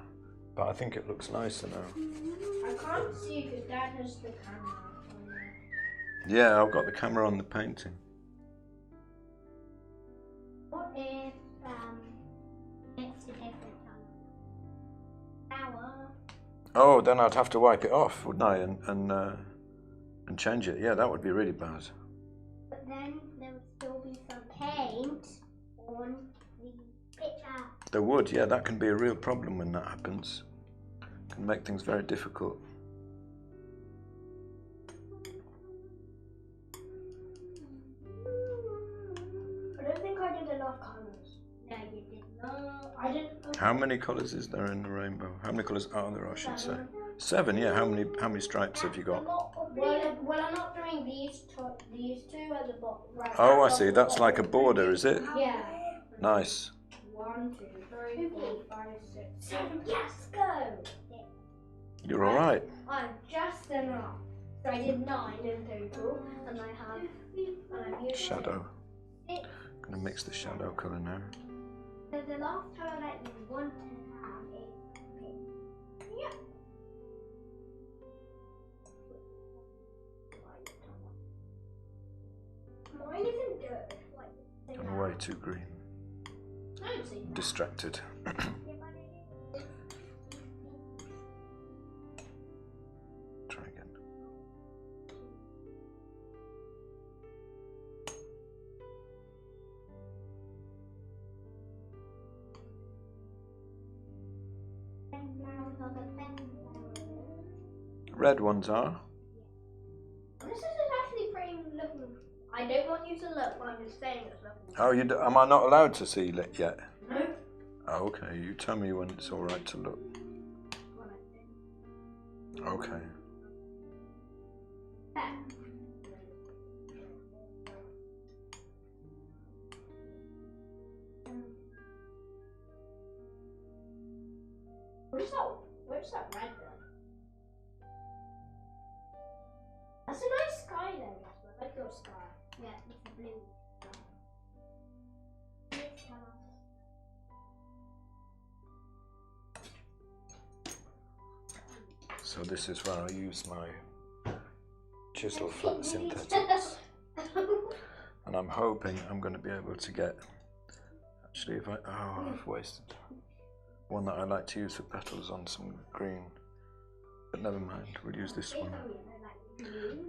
but I think it looks nicer now. I can't see because Dad has the camera on there. Yeah, I've got the camera on the painting. What if it's a different flower? Oh, then I'd have to wipe it off, wouldn't I, and change it. Yeah, that would be really bad. But then there would still be some paint on the picture. There would, yeah, that can be a real problem when that happens. It can make things very difficult. I don't think I did enough colours. No, you did not. I didn't. How many colours is there in the rainbow? How many colours are there, I should say? 7, yeah. How many stripes have you got? Well, I'm not doing these two at the bottom. Right, Oh, I see. That's like a border, is it? Yeah. Nice. 1, 2, 3, 4, 5, 6, 7. Yes, go! You're all right. I'm just enough. So I did 9 in total, and I have used Shadow. 6. I'm going to mix the shadow colour now. So the last colour that you want to have is pink. Yeah. Mine isn't good. Like, I'm way too green. I don't see that. Distracted. yeah, but it is. Try again. Flowers are the best flowers. Red ones are. This is actually pretty looking. I don't want you to look, but I'm just saying it's looking. Oh, am I not allowed to see it yet? No. Oh, okay. You tell me when it's all right to look. Okay. Where's that red one? That's a nice sky there, Jasper. I like your sky. Yeah, it's the blue. Please tell us. So this is where I use my chisel flat synthetics. And I'm hoping I'm going to be able to get, actually if I've wasted one that I like to use for petals on some green, but never mind, we'll use this one.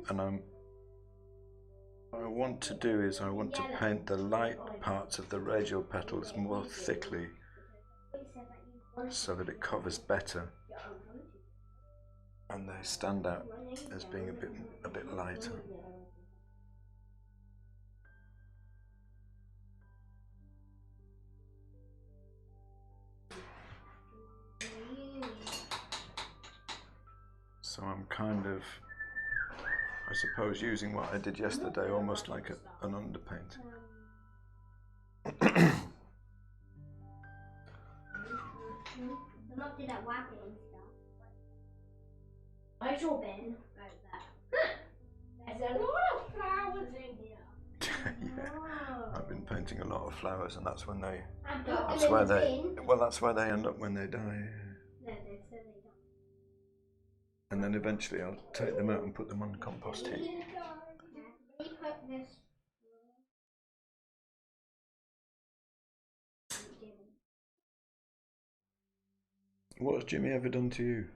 And what I want to do is I want to paint the light parts of the radial petals more thickly so that it covers better and they stand out as being a bit lighter. So I'm kind of, I suppose, using what I did yesterday almost like an underpaint. Not do that whapping stuff. I saw Ben like that. There's a lot of flowers in here. Yeah, I've been painting a lot of flowers, and that's when they, That's where they end up when they die. And then eventually I'll take them out and put them on compost heap. What has Jimmy ever done to you?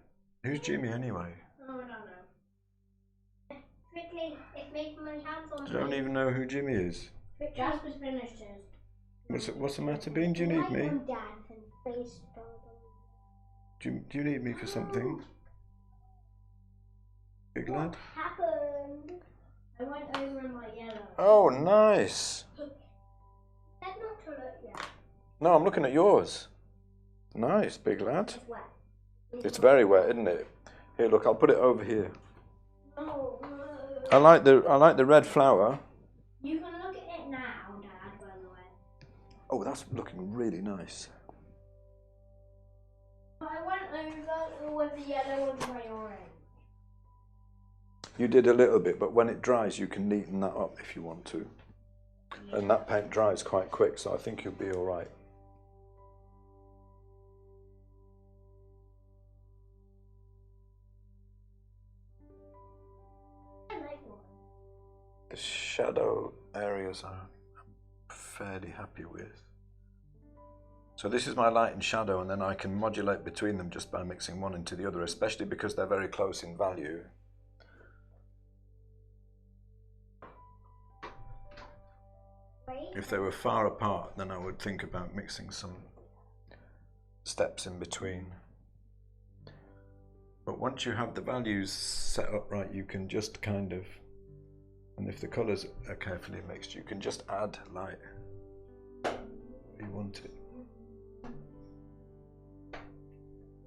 Who's Jimmy anyway? Oh, I don't know. Quickly, it's making my hands on. I don't even know who Jimmy is. Jasper's finished his. What's the matter, Bean? Do you need me? Do you need me for something? Big lad? What happened? I went over in my yellow. Oh, nice. That's not to look yet. No, I'm looking at yours. Nice, big lad. It's wet. It's very wet, isn't it? Here, look, I'll put it over here. No. I like the red flower. You can look at it now, Dad, by the way. Oh, that's looking really nice. I went over with the yellow and my orange. You did a little bit, but when it dries, you can neaten that up if you want to. Yeah. And that paint dries quite quick, so I think you'll be all right. The shadow areas I'm fairly happy with. So this is my light and shadow, and then I can modulate between them just by mixing one into the other, especially because they're very close in value. If they were far apart, then I would think about mixing some steps in between. But once you have the values set up right, you can just kind of, and if the colours are carefully mixed, you can just add light if you want it.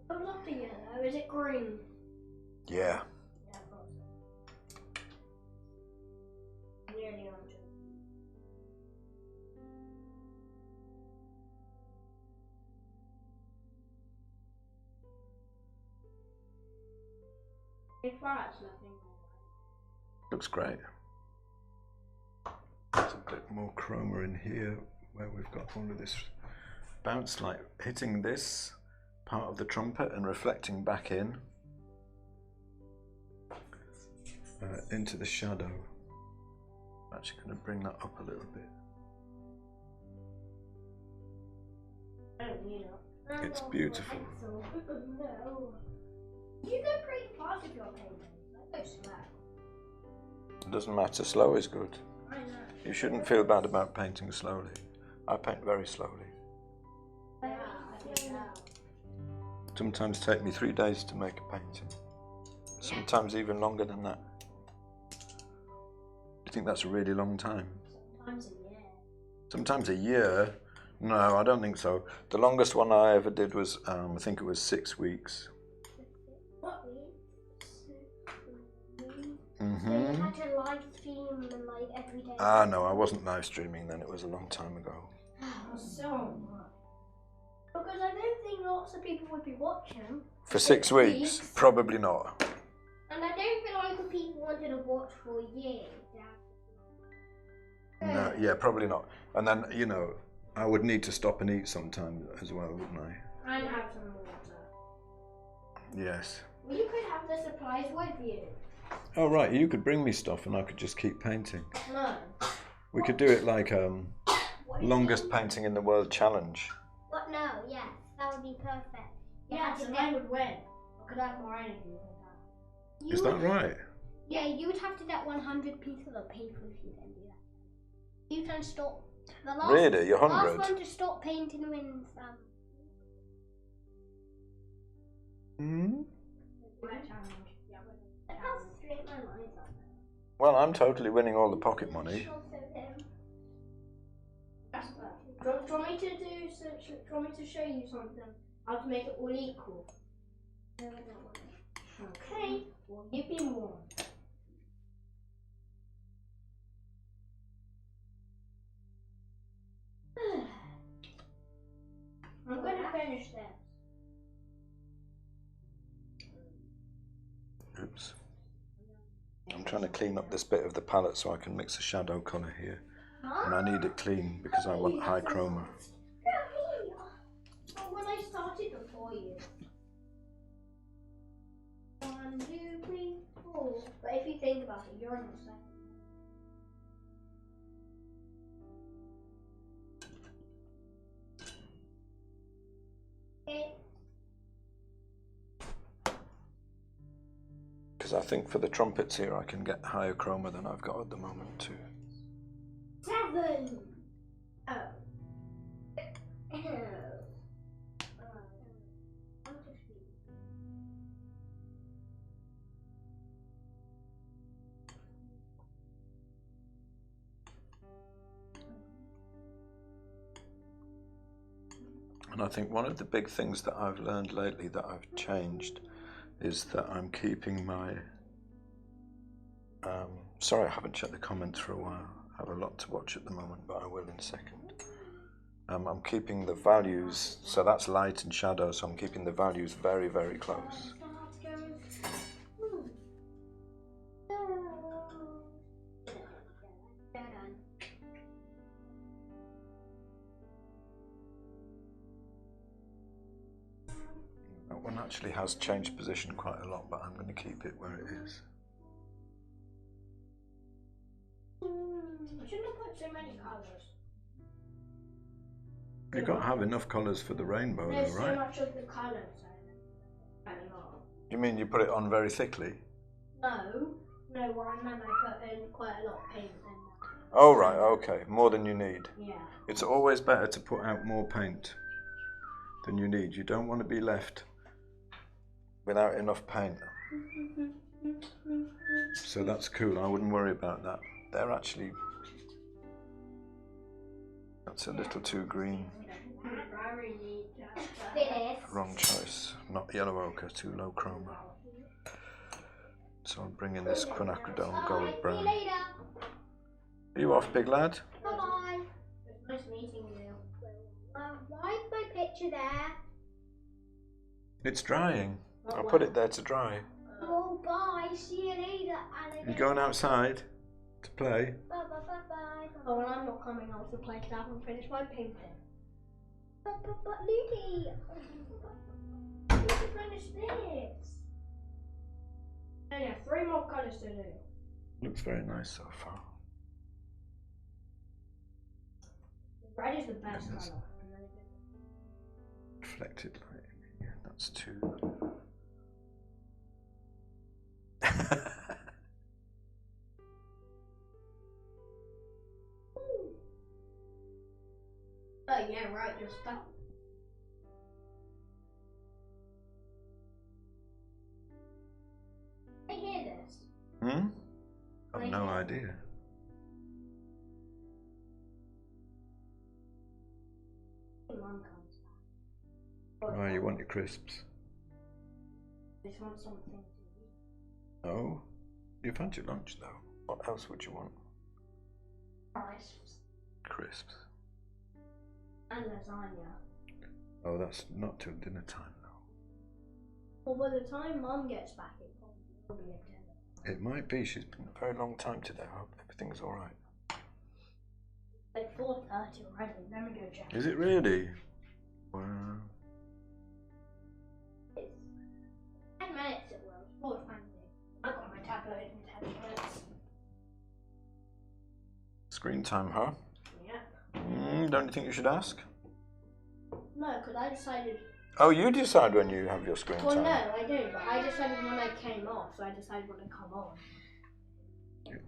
I love the yellow. Is it green? Yeah. Yeah, I thought so. Really orange. It's looking alright. Looks great. There's a bit more chroma in here where we've got all of this bounce light hitting this part of the trumpet and reflecting back in into the shadow. I'm actually going to bring that up a little bit. I don't need it. It's beautiful. No. You go pretty fast if you're painting. I go slow. It doesn't matter, slow is good. I know. You shouldn't feel bad about painting slowly. I paint very slowly. Yeah, I think so. Sometimes take me 3 days to make a painting. Sometimes even longer than that. Do you think that's a really long time? Sometimes a year. Sometimes a year? No, I don't think so. The longest one I ever did was, I think it was 6 weeks. What weeks? Mm-hmm. So you had to live stream and like every day? Ah, no, I wasn't live streaming then. It was a long time ago. So much. Because I don't think lots of people would be watching. For 6 weeks? Probably not. And I don't feel like the people wanted to watch for years. No, yeah, probably not. And then, you know, I would need to stop and eat sometime as well, wouldn't I? And have some water. Yes. Well, you could have the supplies with you. Oh, right, you could bring me stuff and I could just keep painting. No. We could do it like longest painting in the world challenge. What? No, yes, that would be perfect. Yes, and I would win. I could have more energy than that. Is that right? Yeah, you would have to get 100 pieces of paper if you didn't do that. You can stop. The last, Really? You're 100? last one to stop painting wins. Hmm? How straight my lines are. Well, I'm totally winning all the pocket money. Do you want me to show you something? How to make it all equal? No, I don't want it. Okay. Well, you've been warned. I'm going to finish this. Oops. I'm trying to clean up this bit of the palette so I can mix a shadow colour here. And I need it clean because I want high chroma. Oh, when I started before you. 1, 2, 3, 4. But if you think about it, you're on the second. Because I think for the trumpets here I can get higher chroma than I've got at the moment too. 7. Oh. And I think one of the big things that I've learned lately that I've changed is that I'm keeping my... sorry, I haven't checked the comments for a while. I have a lot to watch at the moment, but I will in a second. I'm keeping the values, so that's light and shadow, so I'm keeping the values very, very close. That one actually has changed position quite a lot, but I'm going to keep it where it is. I shouldn't have put so many colours. You can't have enough colours for the rainbow, There's though, so right? much of the colours. I don't know. You mean you put it on very thickly? No, what I meant, I put in quite a lot of paint in that. Oh, right, okay. More than you need. Yeah. It's always better to put out more paint than you need. You don't want to be left without enough paint. So that's cool. I wouldn't worry about that. They're actually... That's a little too green. Wrong choice. Not yellow ochre, too low chroma. So I'm bringing this quinacridone gold brown. Are you off, big lad? Bye-bye. Nice meeting you. Why is my picture there? It's drying. I'll put it there to dry. Oh, bye. See you later. You going outside to play? Bye. Oh, well, I'm not coming out to play because I haven't finished my painting. But Ludi. I need to finish this. And yeah, 3 more colours to do. Looks very nice so far. Red is the best Goodness. colour. Reflected light in here. That's 2. Oh yeah, right, you're stuck. I hear this. Hmm? I've no idea. Mum comes back. Oh, you want your crisps? Just want something to eat. Oh, you've had your lunch though. What else would you want? Crisps. Crisps. And lasagna. Oh, that's not till dinner time though. Well, by the time Mum gets back, it probably will be a dinner. It might be. She's been a very long time today. I hope everything's all right. Like 4:30 already. Let me go check. Is it really? Wow. It's 10 minutes it will. 4:20. I got my tablet in 10 minutes. Screen time, huh? Yeah. Don't you think you should ask? No, because I decided. Oh, you decide when you have your screen Well, time. no, I do, but I decided when I came off, so I decided when I come on.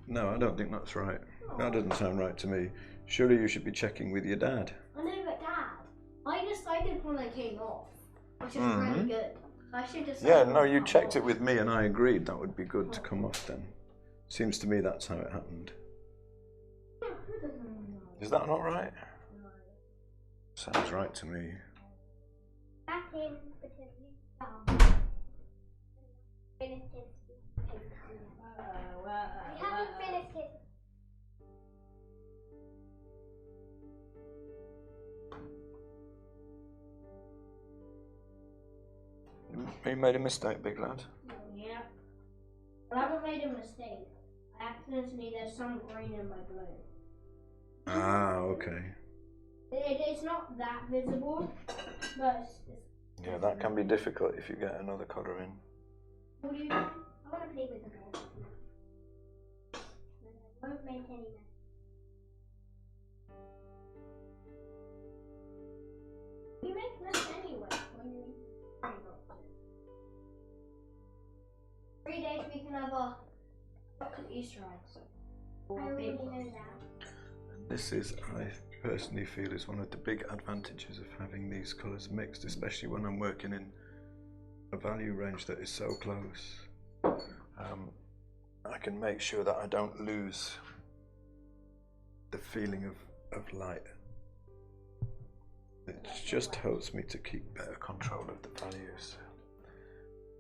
No, I don't think that's right. That doesn't sound right to me. Surely you should be checking with your dad. I know, but Dad, I decided when I came off, which is really good. I should decide. Yeah, when no, I you come checked it off. with me and I agreed that would be good to come off then. Seems to me that's how it happened. Is that not right? Sounds right to me. Back in because you finished his We haven't finished it. You made a mistake, big lad. Yeah. But I haven't made a mistake. I accidentally, there's some green in my blue. Ah, okay. It's not that visible, but it's Yeah, that can be difficult if you get another colour in. what do you do? I want to play with the ball. I won't make any mess. You make this anyway when you try not to. 3 days we can have our chocolate Easter eggs. I already know that. This is, I personally feel, is one of the big advantages of having these colours mixed, especially when I'm working in a value range that is so close. I can make sure that I don't lose the feeling of light. It just helps me to keep better control of the values.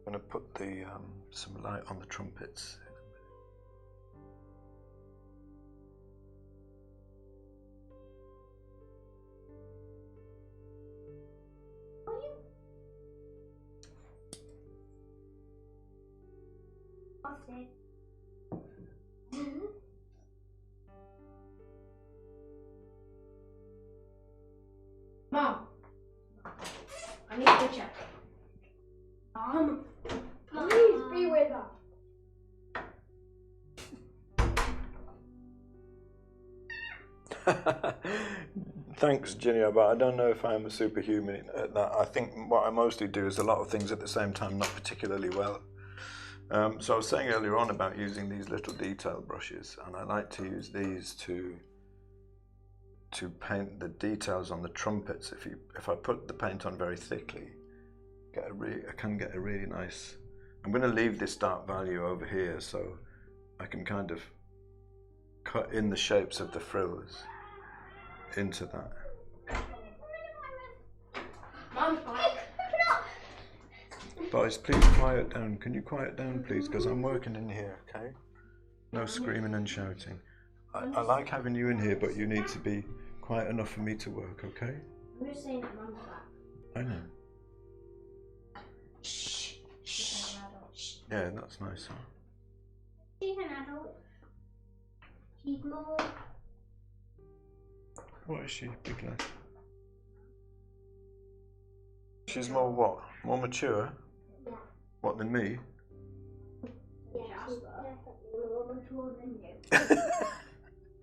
I'm going to put the some light on the trumpets. Mom, I need to check. Mom, please be with us. Thanks, Junior, but I don't know if I'm a superhuman at that. I think what I mostly do is a lot of things at the same time, not particularly well. So I was saying earlier on about using these little detail brushes, and I like to use these to paint the details on the trumpets. If I put the paint on very thickly, I can get a really nice. I'm going to leave this dark value over here so I can kind of cut in the shapes of the frills into that. Mom's back. Boys, please quiet down. Can you quiet down, please? Because I'm working in here, okay? No screaming and shouting. I like having you in here, but you need to be quiet enough for me to work, okay? I'm just saying that Mom's back. I know. Shh. She's an adult. Yeah, that's nice, huh? She's an adult. She's more. What is she, big lad? She's more what? More mature? Yeah. What, than me? Yeah, she's definitely more mature than you.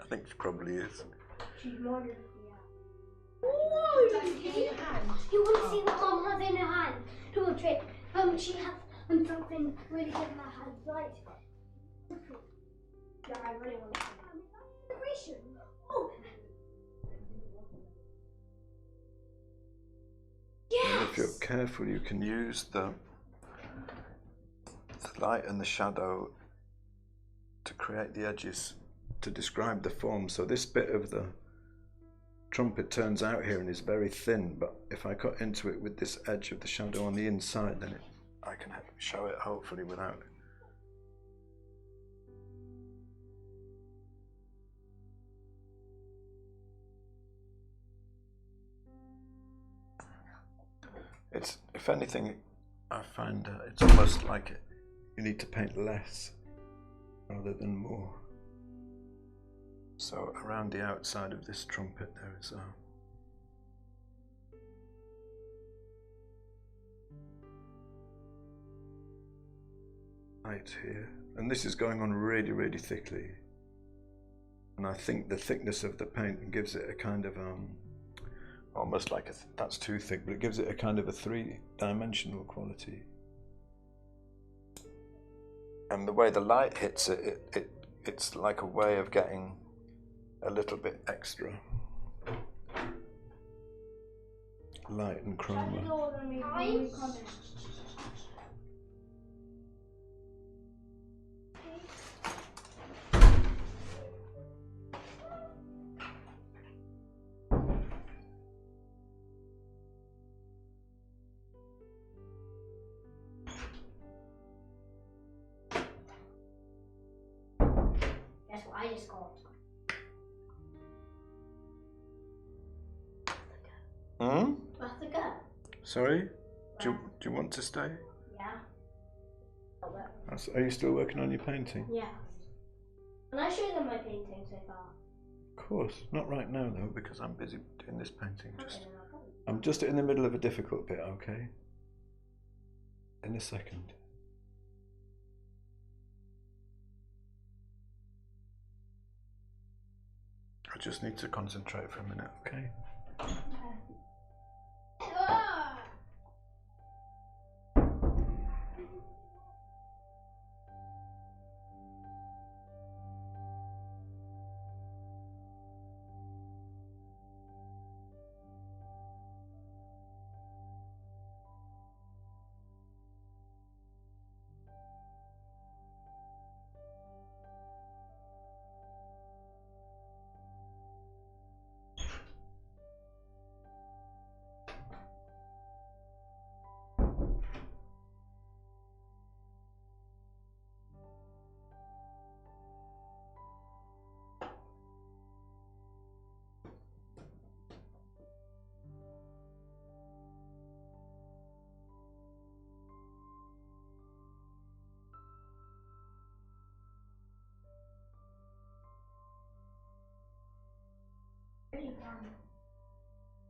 I think she probably is. She's more than You want to see what Mom has in her hand? Do a trick. She has something really good in her hand, right? Yeah, I really want to see. Oh. And if you're careful, you can use the light and the shadow to create the edges to describe the form. So this bit of the trumpet turns out here and is very thin, but if I cut into it with this edge of the shadow on the inside, then I can show it hopefully without. It's, if anything, I find it's almost like you need to paint less rather than more. So around the outside of this trumpet there is a light here, and this is going on really, really thickly, and I think the thickness of the paint gives it a kind of almost like that's too thick, but it gives it a kind of a three-dimensional quality. And the way the light hits it, it's like a way of getting a little bit extra light and chroma. Guess what I just got? Hmm? Where's the girl? Sorry? Do you want to stay? Yeah. Are you still working on your painting? Yeah. Can I show them my painting so far? Of course. Not right now though, because I'm busy doing this painting. Okay, I'm just in the middle of a difficult bit, okay? In a second. I just need to concentrate for a minute, okay?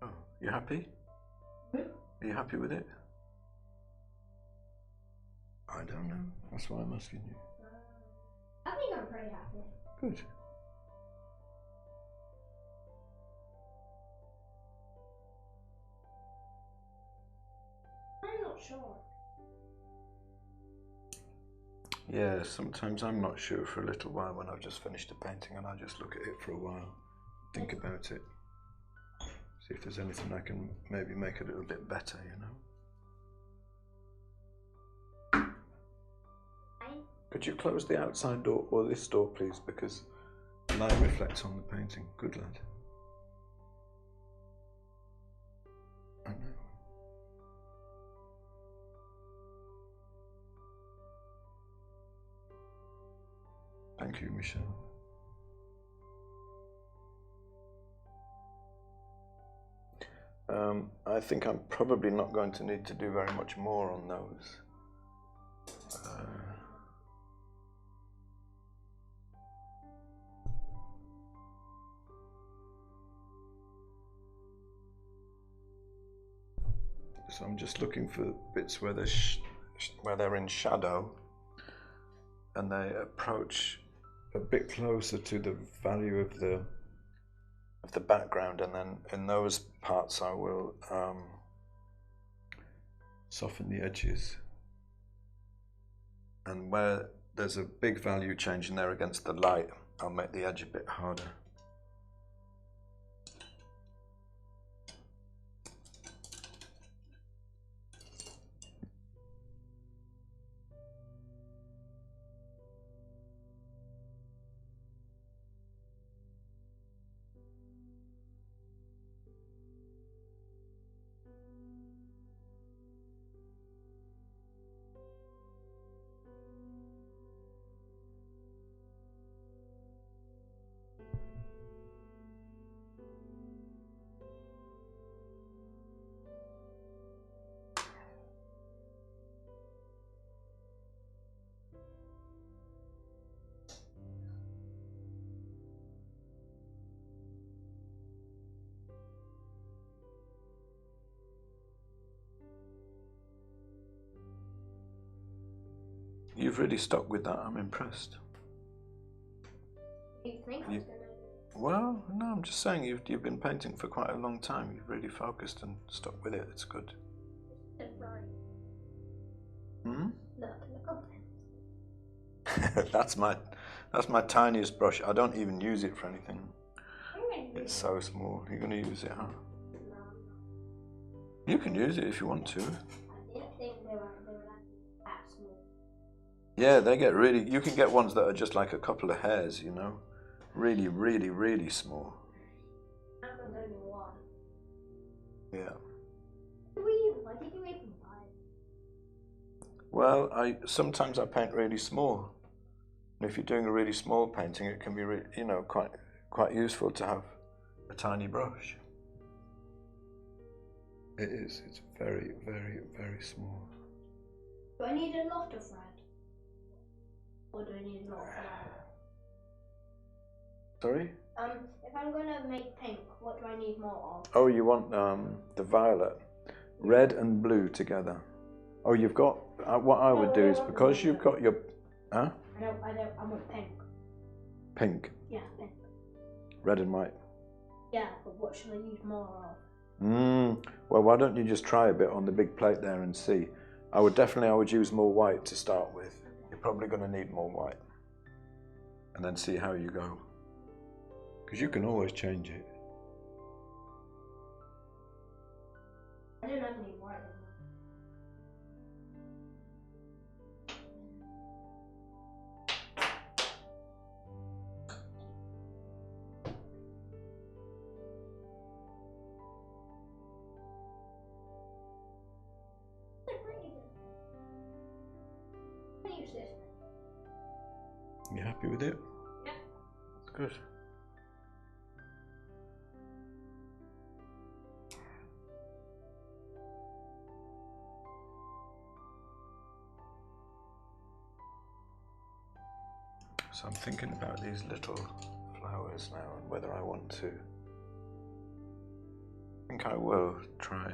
Oh, you happy? Are you happy with it? I don't know. That's why I'm asking you. I think I'm pretty happy. Good. I'm not sure. Yeah, sometimes I'm not sure for a little while when I've just finished a painting and I just look at it for a while, think about it, see if there's anything I can maybe make a little bit better, you know. Could you close the outside door or this door, please, because the light reflects on the painting. Good lad. I know. Thank you, Michelle. I think I'm probably not going to need to do very much more on those. So I'm just looking for bits where they're in shadow and they approach a bit closer to the value of the background, and then in those parts I will soften the edges, and where there's a big value change in there against the light, I'll make the edge a bit harder. You've really stuck with that. I'm impressed. Do you think You- it's gonna do? Well, no, I'm just saying you've been painting for quite a long time. You've really focused and stuck with it. It's good. Right. Hmm? Look up that's my tiniest brush. I don't even use it for anything. I'm gonna It's use so small. You're going to use it, huh? it. No, You can use it if you want to. I didn't think they were like that small. Yeah, they get really. You can get ones that are just like a couple of hairs, you know, really, really, really small. That one's only one. Yeah. Why did you even buy it? Well, sometimes I paint really small. And if you're doing a really small painting, it can be, quite useful to have a tiny brush. It is. It's very, very, very small. Do I need a lot of red? Or do I need a lot of red? Sorry? If I'm gonna make pink, what do I need more of? Oh, you want the violet, red and blue together. Oh, you've got. What I would do is because you've got your, huh? I want pink. Pink, Yeah, pink. red and white. Yeah, but what should I use more of? Well, why don't you just try a bit on the big plate there and see? I would use more white to start with. You're probably going to need more white, and then see how you go. Because you can always change it. I don't have any white anymore. Use this. You happy with it? Yeah. Good. So I'm thinking about these little flowers now and whether I want to. I think I will try.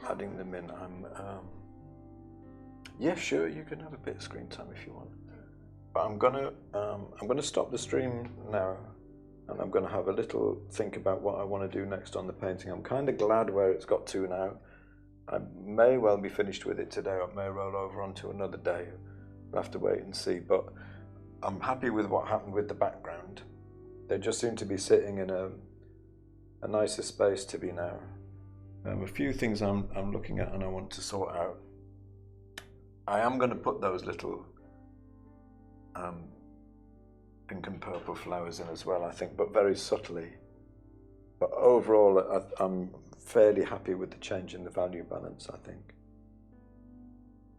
Adding them in. Yeah, sure. You can have a bit of screen time if you want. But I'm gonna stop the stream now, and I'm gonna have a little think about what I want to do next on the painting. I'm kind of glad where it's got to now. I may well be finished with it today, or it may roll over onto another day. We'll have to wait and see. But I'm happy with what happened with the background. They just seem to be sitting in a nicer space to be now. A few things I'm looking at and I want to sort out. I am going to put those little pink and purple flowers in as well, I think, but very subtly. But overall, I'm fairly happy with the change in the value balance, I think.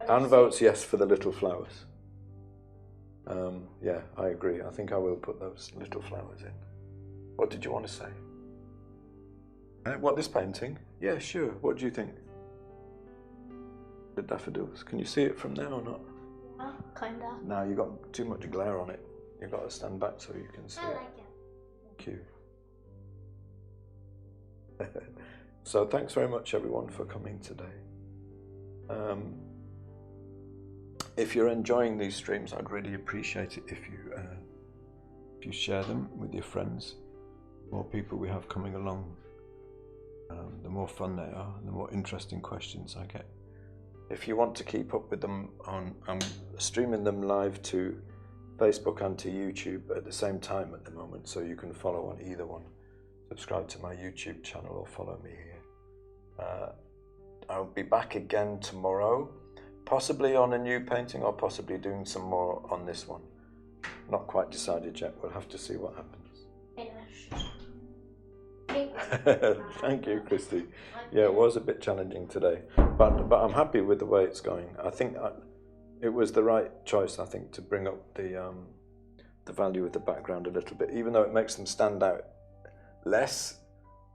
Anne votes yes for the little flowers. Yeah, I agree. I think I will put those little flowers in. What did you want to say? What, this painting? Yeah, sure. What do you think? The daffodils. Can you see it from there or not? Yeah, kinda. No, you got too much glare on it. You've got to stand back so you can see I it. like it. Thank you. So thanks very much everyone for coming today. If you're enjoying these streams, I'd really appreciate it if you share them with your friends. The more people we have coming along, the more fun they are, and the more interesting questions I get. If you want to keep up with them, I'm streaming them live to Facebook and to YouTube at the same time at the moment, so you can follow on either one. Subscribe to my YouTube channel or follow me here. I'll be back again tomorrow, possibly on a new painting or possibly doing some more on this one. Not quite decided yet, we'll have to see what happens. Thank you, Christy. Yeah, it was a bit challenging today, but I'm happy with the way it's going. I think it was the right choice, I think, to bring up the value of the background a little bit, even though it makes them stand out less.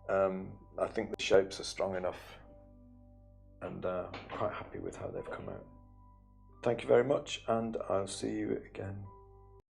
I think the shapes are strong enough, and I'm quite happy with how they've come out. Thank you very much, and I'll see you again